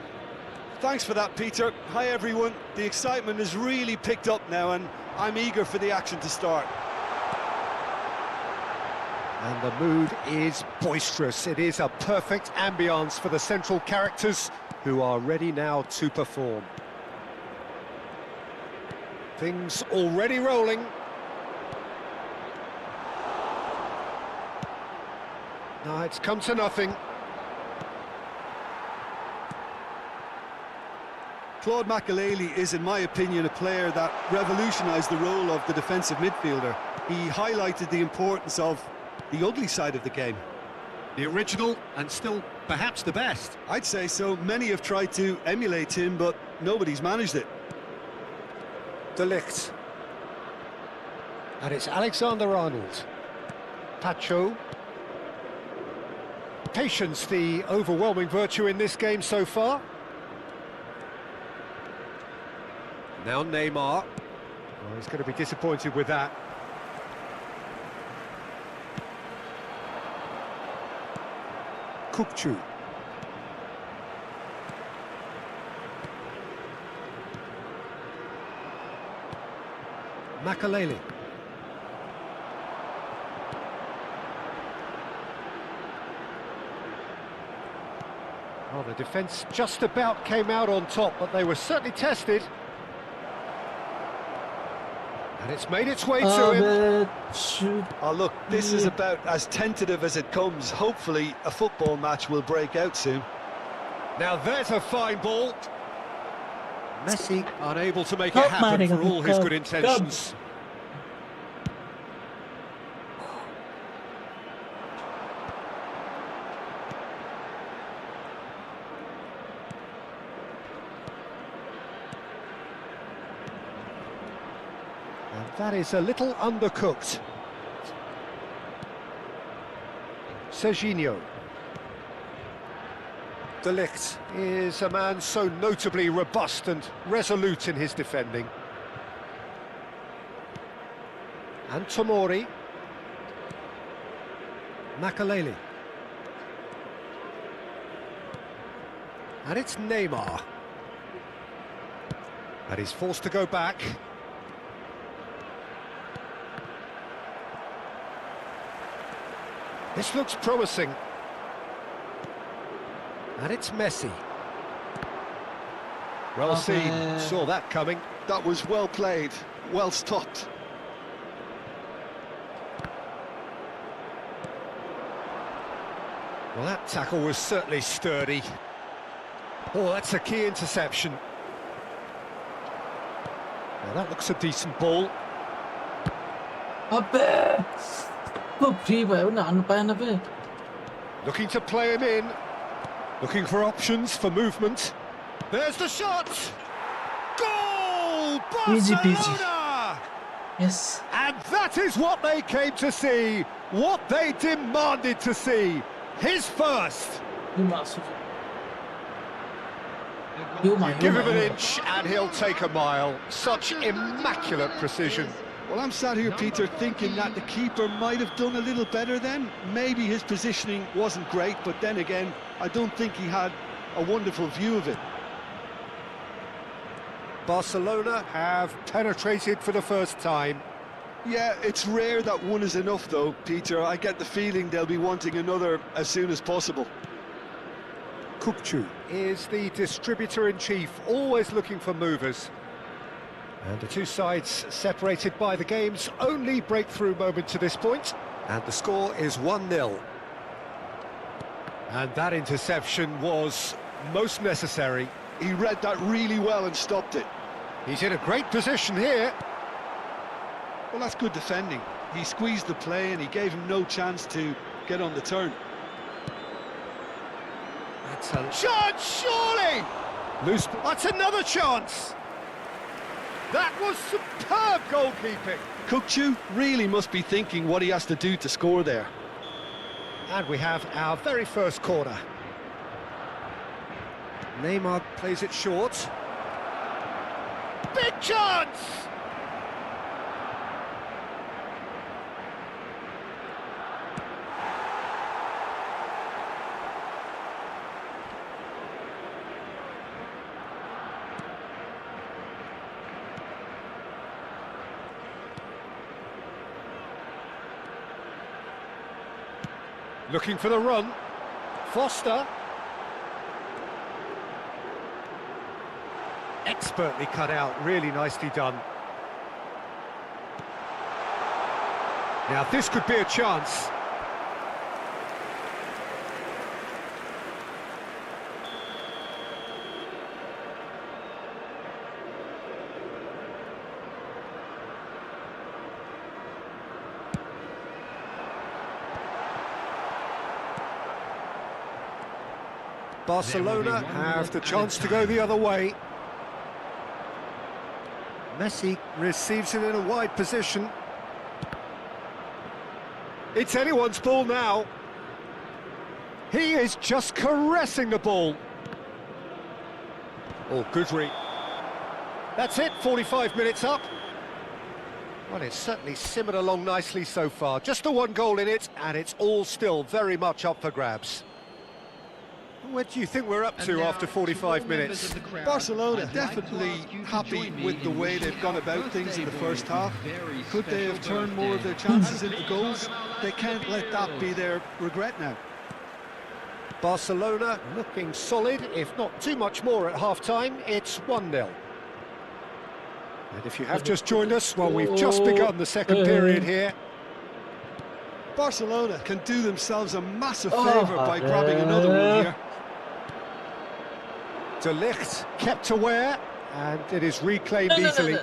Thanks for that, Peter. Hi, everyone. The excitement has really picked up now, and I'm eager for the action to start. And the mood is boisterous. It is a perfect ambience for the central characters who are ready now to perform. Things already rolling. No, it's come to nothing. Claude Makelele is, in my opinion, a player that revolutionised the role of the defensive midfielder. He highlighted the importance of the ugly side of the game. The original and still perhaps the best. I'd say so. Many have tried to emulate him, but nobody's managed it. De Ligt. And it's Alexander-Arnold. Pacho. Patience, the overwhelming virtue in this game so far. Now Neymar. Oh, he's going to be disappointed with that. Kukçu. Makelele. Well, the defence just about came out on top, but they were certainly tested. And it's made its way to him. Shoot. Oh, look, this is about as tentative as it comes. Hopefully, a football match will break out soon. Now there's a fine ball. Messi unable to make it Help, happen man, for all his go, good intentions. And that is a little undercooked. Serginho. De Ligt is a man so notably robust and resolute in his defending. And Tomori. Makelele. And it's Neymar. And he's forced to go back. This looks promising. And it's Messi. Well seen, saw that coming. That was well played, well stopped. Well, that tackle was certainly sturdy. Oh, that's a key interception. Now that looks a decent ball. Abbe! Look, free by one. Looking to play him in. Looking for options for movement. There's the shot! Goal! Easy peasy. Barcelona! Yes. And that is what they came to see, what they demanded to see. His first. You must. You might. Give him an inch and he'll take a mile. Such immaculate precision. Well, I'm sat here, Peter, thinking that the keeper might have done a little better then. Maybe his positioning wasn't great, but then again, I don't think he had a wonderful view of it. Barcelona have penetrated for the first time. Yeah, it's rare that one is enough, though, Peter. I get the feeling they'll be wanting another as soon as possible. Kukçu is the distributor-in-chief, always looking for movers. And the two sides separated by the game's only breakthrough moment to this point. And the score is 1-0. And that interception was most necessary. He read that really well and stopped it. He's in a great position here. Well, that's good defending. He squeezed the play and he gave him no chance to get on the turn. That's a chance, surely! Loose. That's another chance! That was superb goalkeeping. Kukçu really must be thinking what he has to do to score there. And we have our very first corner. Neymar plays it short. Big chance! Looking for the run. Foster. Expertly cut out, really nicely done. Now this could be a chance. Barcelona have the chance to go the other way. Messi receives it in a wide position. It's anyone's ball now. He is just caressing the ball. Oh, good read. That's it, 45 minutes up. Well, it's certainly simmered along nicely so far. Just the one goal in it, and it's all still very much up for grabs. What do you think we're up to after 45 minutes? Barcelona definitely happy with the way they've gone about things in the first half. Could they have turned more of their chances into goals? They can't let that be their regret now. Barcelona looking solid, if not too much more at half-time. It's 1-0. And if you have just joined us, well, we've just begun the second period here. Barcelona can do themselves a massive favour by grabbing another one here. De Ligt kept aware, and it is reclaimed easily.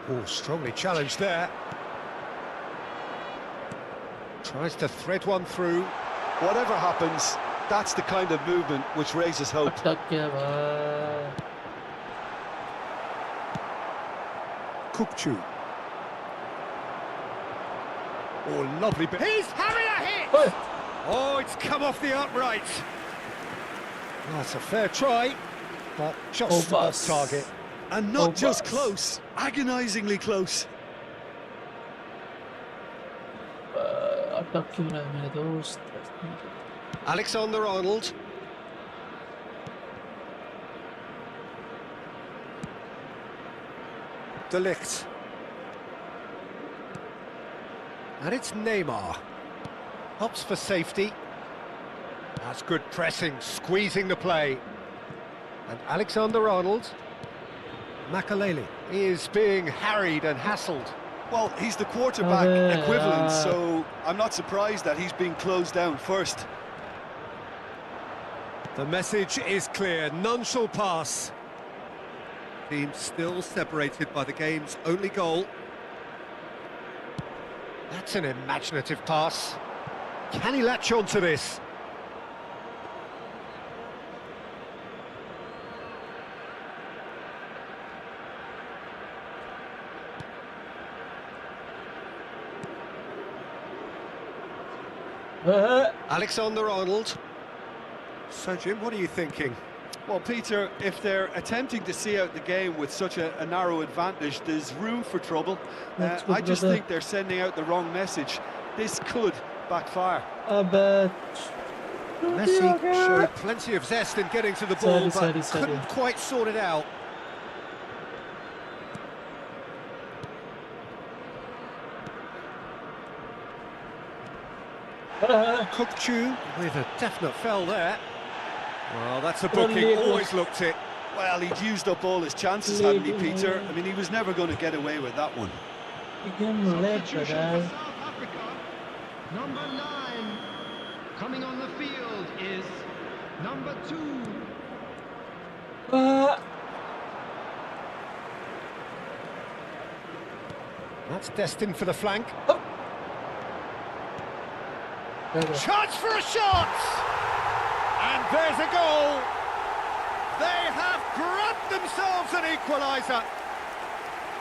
Oh, strongly challenged there. Tries to thread one through. Whatever happens, that's the kind of movement which raises hope. Kukçu. Oh, lovely bit. He's having a hit! Oh, it's come off the upright. That's a fair try, but just off target. And not just close, agonisingly close. Alexander-Arnold. De Ligt. And it's Neymar. Hops for safety. That's good pressing, squeezing the play. And Alexander-Arnold. Makaleli is being harried and hassled. Well, he's the quarterback equivalent, so I'm not surprised that he's being closed down first. The message is clear, none shall pass. Team still separated by the game's only goal. That's an imaginative pass. Can he latch on to this? Alexander-Arnold. So, Jim, what are you thinking? Well, Peter, if they're attempting to see out the game with such a narrow advantage, there's room for trouble. I just think they're sending out the wrong message. This could backfire. Messi showed plenty of zest in getting to the ball, but couldn't quite sort it out. Kukçu with a definite foul there. Well, that's a booking, always looked it. Well, he'd used up all his chances, hadn't he, Peter? I mean, he was never going to get away with that one. Number 9, coming on the field is number 2. That's destined for the flank. Chance for a shot! And there's a goal! They have grabbed themselves an equaliser!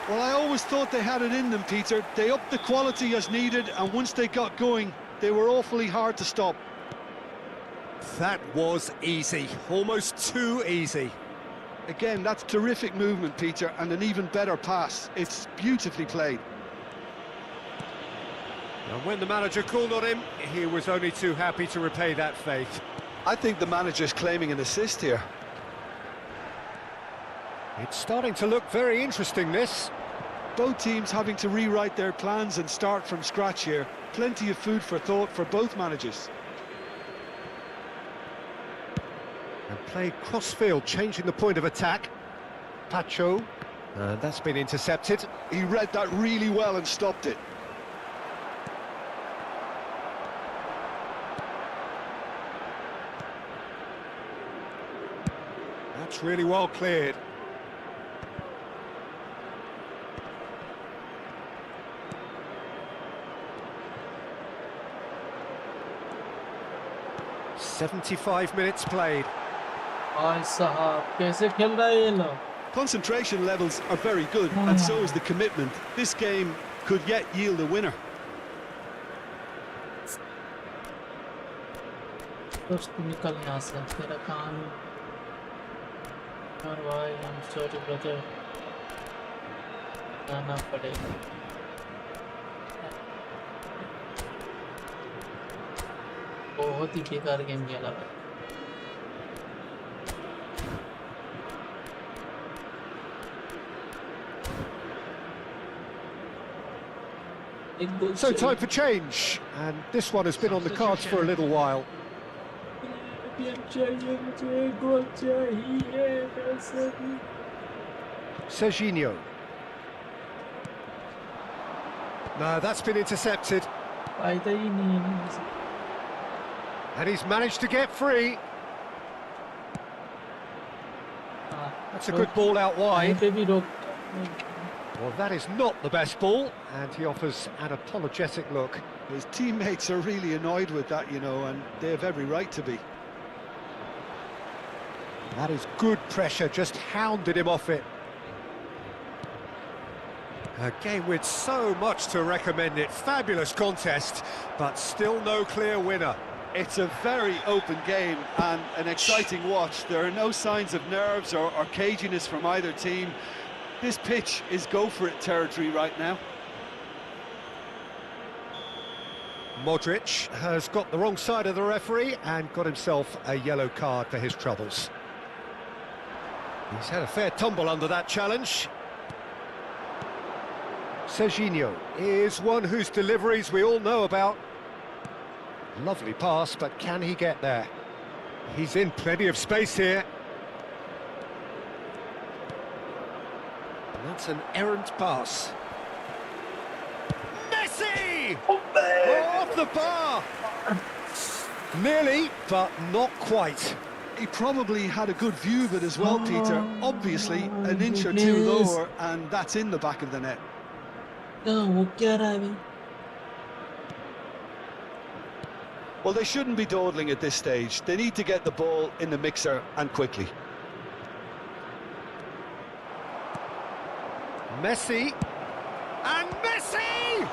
Well, I always thought they had it in them, Peter. They upped the quality as needed, and once they got going, they were awfully hard to stop. That was easy, almost too easy. Again, that's terrific movement, Peter, and an even better pass. It's beautifully played. And when the manager called on him, he was only too happy to repay that faith. I think the manager's claiming an assist here. It's starting to look very interesting, this. Both teams having to rewrite their plans and start from scratch here. Plenty of food for thought for both managers. And played cross-field, changing the point of attack. Pacho, and that's been intercepted. He read that really well and stopped it. That's really well cleared. "75 minutes played." भाई साहब कैसे खेल रहा है ये लोग? Concentration levels are very good, and so is the commitment. This game could yet yield a winner. दोस्त निकल यहाँ से, तेरा काम और भाई I'm sorry brother, जाना पड़ेगा। बहुत ही बेकार गेम खेला भाई। So time for change, and this one has been on the cards for a little while. Serginho. No, that's been intercepted. फायदा ही नहीं है। And he's managed to get free. That's a good ball out wide. पे भी रोक। Well, that is not the best ball, and he offers an apologetic look. His teammates are really annoyed with that, you know, and they have every right to be. That is good pressure, just hounded him off it. A game with so much to recommend it. Fabulous contest, but still no clear winner. It's a very open game and an exciting watch. There are no signs of nerves or caginess from either team. This pitch is go-for-it territory right now. Modric has got the wrong side of the referee and got himself a yellow card for his troubles. He's had a fair tumble under that challenge. Serginho is one whose deliveries we all know about. Lovely pass, but can he get there? He's in plenty of space here. And that's an errant pass. Messi! Off the bar! Nearly, but not quite. He probably had a good view of it as well, Peter. Obviously, an inch or two lower, and that's in the back of the net. वो क्या रहा है भाई? Well, they shouldn't be dawdling at this stage. They need to get the ball in the mixer and quickly. Messi, and Messi!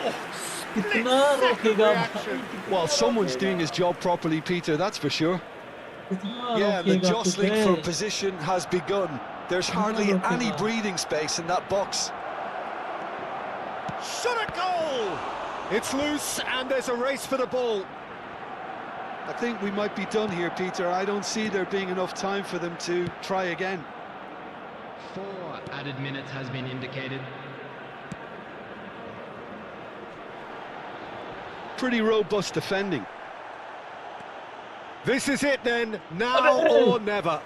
Oh, कितना रोकेगा reaction. Well, someone's doing his job properly, Peter, that's for sure. कितना Yeah, the रोकेगा jostling तुझे? for position has begun. There's hardly any breathing space in that box. Shot a goal! It's loose, and there's a race for the ball. I think we might be done here, Peter. I don't see there being enough time for them to try again. 4 added minutes has been indicated. Pretty robust defending. This is it then, now or never.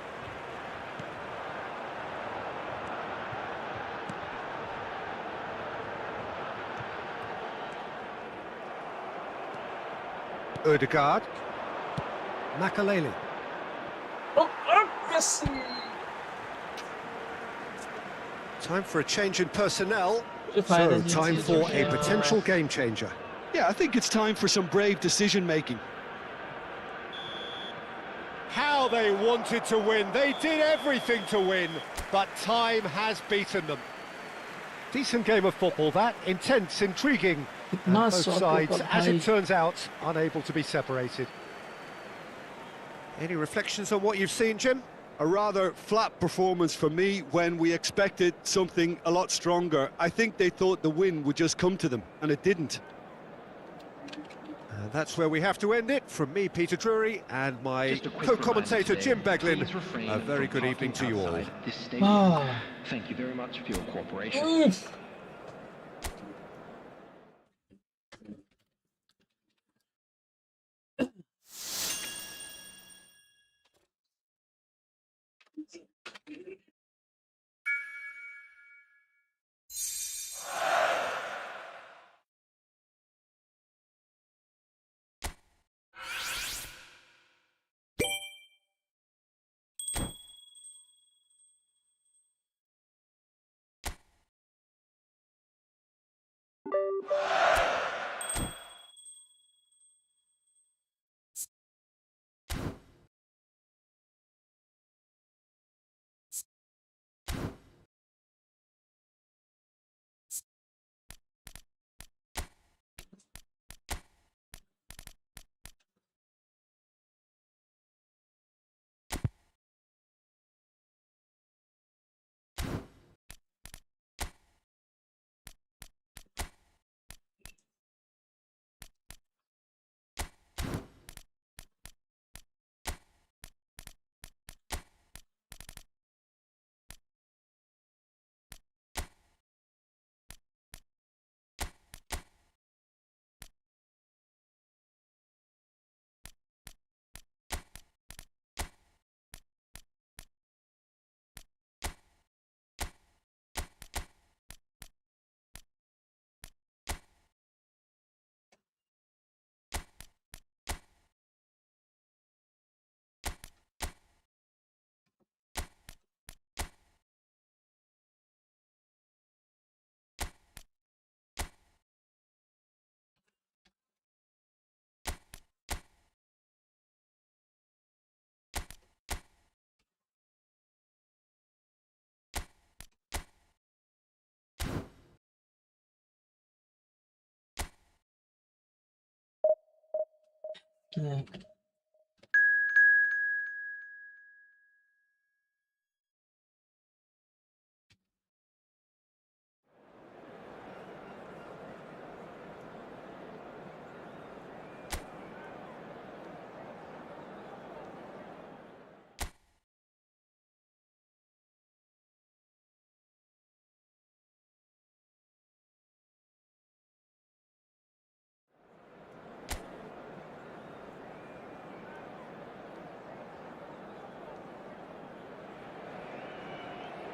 Ødegaard. Makaleli. Messi. Time for a change in personnel. If I So, had time used for it, a potential game changer. Yeah, I think it's time for some brave decision-making. How they wanted to win. They did everything to win, but time has beaten them. Decent game of football, that. Intense, intriguing. And कितना both shot sides, ऊपर as भाई। it turns out, unable to be separated. Any reflections on what you've seen, Jim? A rather flat performance for me when we expected something a lot stronger. I think they thought the win would just come to them, and it didn't. And that's where we have to end it. From me, Peter Drury, and my co-commentator, Jim Beglin. A very good evening to you all. Thank you very much for your cooperation. Yeah.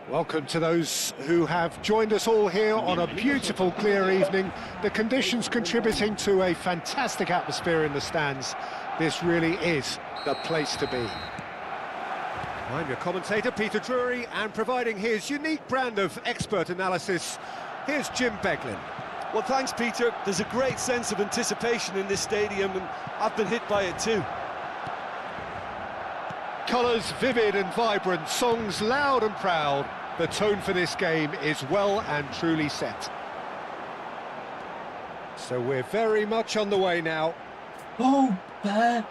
Welcome to those who have joined us all here on a beautiful, clear evening. The conditions contributing to a fantastic atmosphere in the stands. This really is the place to be. I'm your commentator, Peter Drury, and providing his unique brand of expert analysis, here's Jim Beglin. Well, thanks, Peter. There's a great sense of anticipation in this stadium, and I've been hit by it too. Colours vivid and vibrant, songs loud and proud. The tone for this game is well and truly set. So we're very much on the way now. Oh, bad.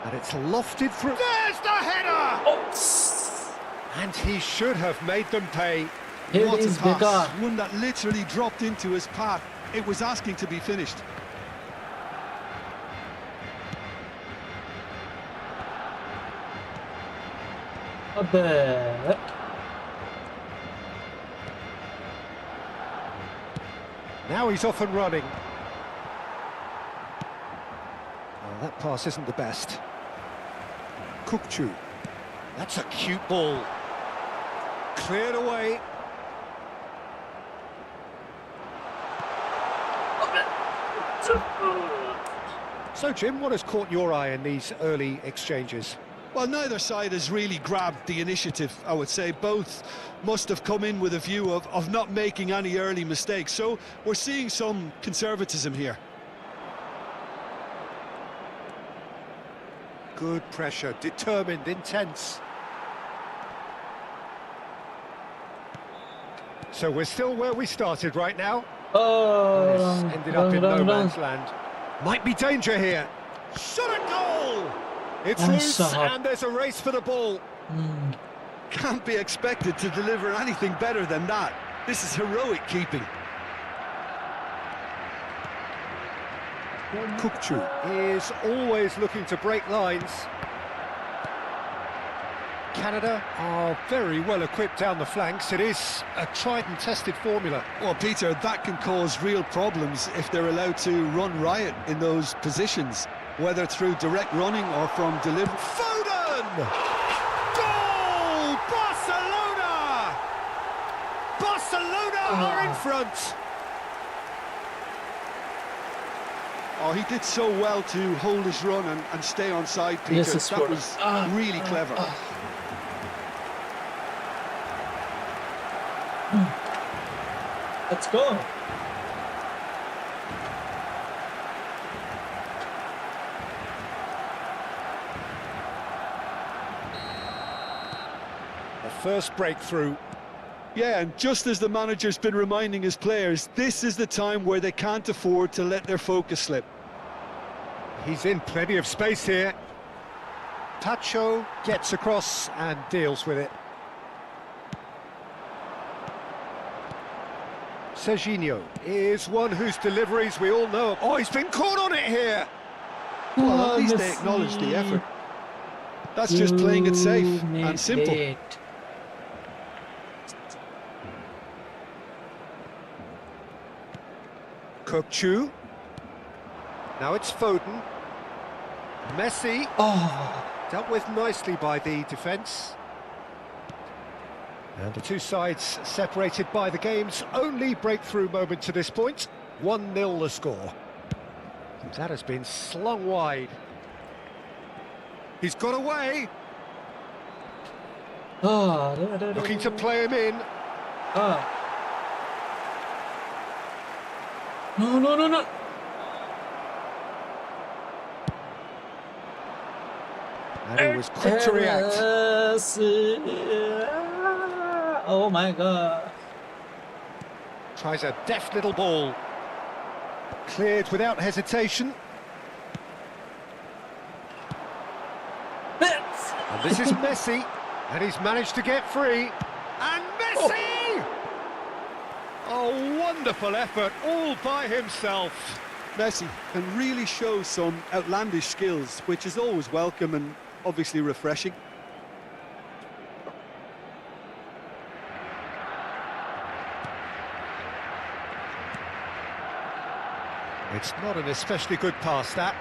And it's lofted through. There's the header! Oh. And he should have made them pay. Here What is a pass. Bega. One that literally dropped into his path. It was asking to be finished. Vabbè. Now he's off and running. Oh, that pass isn't the best. Kukçu. That's a cute ball. Cleared away. So, Jim, what has caught your eye in these early exchanges? Well, neither side has really grabbed the initiative, I would say. Both must have come in with a view of not making any early mistakes. So we're seeing some conservatism here. Good pressure, determined, intense. So we're still where we started right now. Oh, This ended up in no wrong. man's land. Might be danger here. Shot a goal! It's loose and there's a race for the ball. Can't be expected to deliver anything better than that. This is heroic keeping. Kukcu is always looking to break lines. Canada are very well equipped down the flanks. It is a tried and tested formula. Well, Peter, that can cause real problems if they're allowed to run riot in those positions, whether through direct running or from delivery. Foden! Goal! Barcelona! Barcelona are in front. Oh, he did so well to hold his run and stay on side, Peter. Yes, that was really clever. Let's go. The first breakthrough. Yeah, and just as the manager's been reminding his players, this is the time where they can't afford to let their focus slip. He's in plenty of space here. Tacho gets across and deals with it. Serginho is one whose deliveries we all know. Oh, he's been caught on it here. Well, at least they acknowledge the effort. That's just playing it safe and simple. Kukcu. Now it's Foden. Messi. Dealt with nicely by the defence. And the two sides separated by the game's only breakthrough moment to this point. 1-0 the score. That has been slung wide. He's got away. Looking to play him in. No. And he was quick to react. Oh my god. Tries a deft little ball. Cleared without hesitation. And this is Messi. And he's managed to get free. And Messi! Oh, wonderful effort, all by himself. Messi can really show some outlandish skills, which is always welcome and obviously refreshing. It's not an especially good pass, that.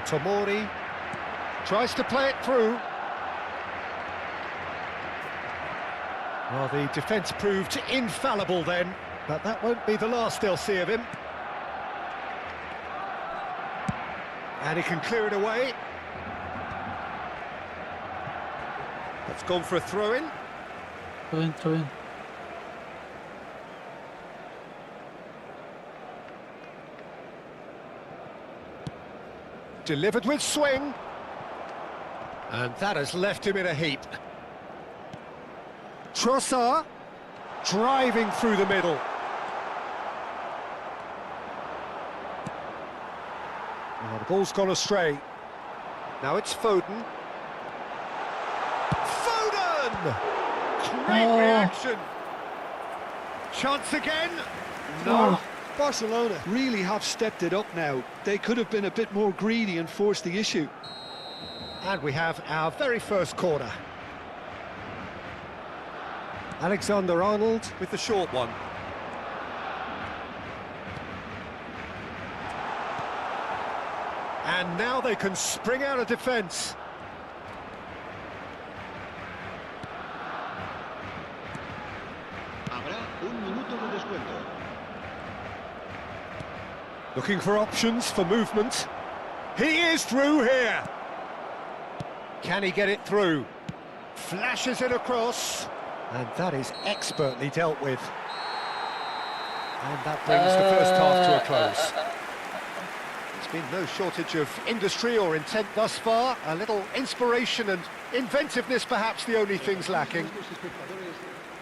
Tomori tries to play it through. Well, the defence proved infallible then, but that won't be the last they'll see of him. And he can clear it away. That's gone for a throw-in. Throw in. Delivered with swing. And that has left him in a heap. Trossard driving through the middle. Oh, the ball's gone astray. Now it's Foden. Foden! Great reaction. Chance again. No. Barcelona really have stepped it up now. They could have been a bit more greedy and forced the issue. And we have our very first corner. Alexander-Arnold with the short one. And now they can spring out of defence. Habrá un minuto de descuento. Looking for options for movement. He is through here. Can he get it through? Flashes it across. And that is expertly dealt with. And that brings the first half to a close. It's Been no shortage of industry or intent thus far. A little inspiration and inventiveness perhaps the only things lacking.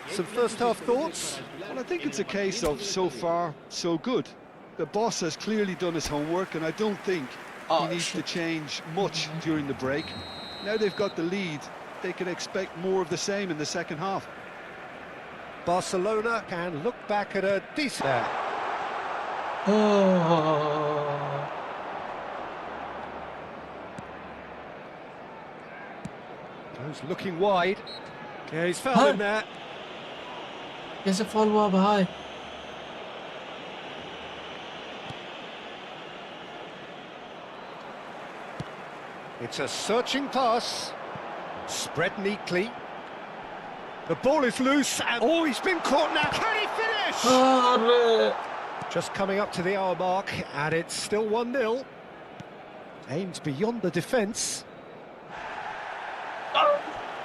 Some first-half thoughts? Well, I think it's a case of so far, so good. The boss has clearly done his homework, and I don't think he needs to change much during the break. Now they've got the lead, they can expect more of the same in the second half. Barcelona can look back at a decent... Oh. Goes looking wide. Yeah, he's found him there. कैसे fall हुआ भाई? It's a searching pass. Spread neatly. The ball is loose and... Oh, he's been caught now. Can he finish? Just coming up to the hour mark and it's still 1-0. Aimed beyond the defence.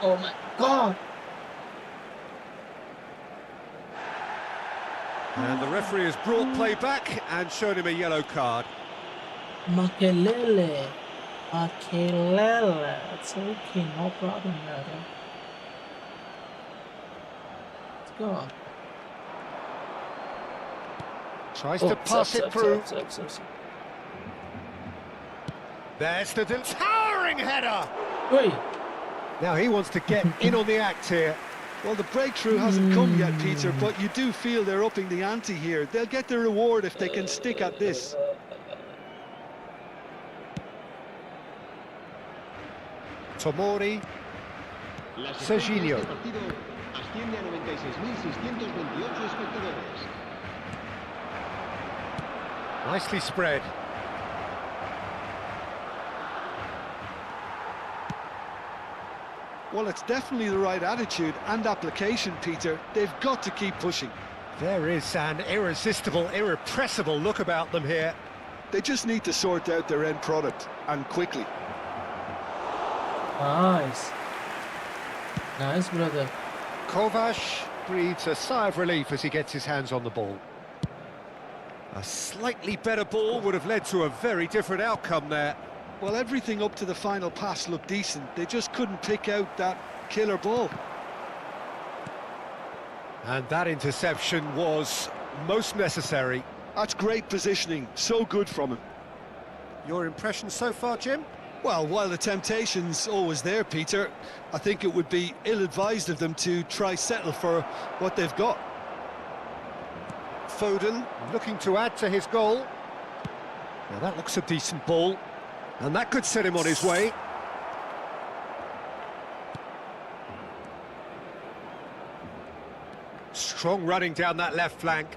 Oh my God! And the referee has brought play back and shown him a yellow card. Makelele. Makelele. It's okay, no problem, brother. Let's go. Tries to pass it through. Up. There's the towering header. Wait. Now he wants to get in on the act here. Well, the breakthrough hasn't come yet, Peter, but you do feel they're upping the ante here. They'll get the reward if they can stick at this. Tomori. Serginho. Asciende a 96.628 espectadores. Nicely spread. Well, it's definitely the right attitude and application, Peter. They've got to keep pushing. There is an irresistible, irrepressible look about them here. They just need to sort out their end product, and quickly. Nice. Nice, brother. Kovac breathes a sigh of relief as he gets his hands on the ball. A slightly better ball would have led to a very different outcome there. Well, everything up to the final pass looked decent. They just couldn't pick out that killer ball. And that interception was most necessary. That's great positioning. So good from him. Your impression so far, Jim? Well, while the temptation's always there, Peter, I think it would be ill-advised of them to try settle for what they've got. Foden looking to add to his goal. Now that looks a decent ball. And that could set him on his way. Strong running down that left flank.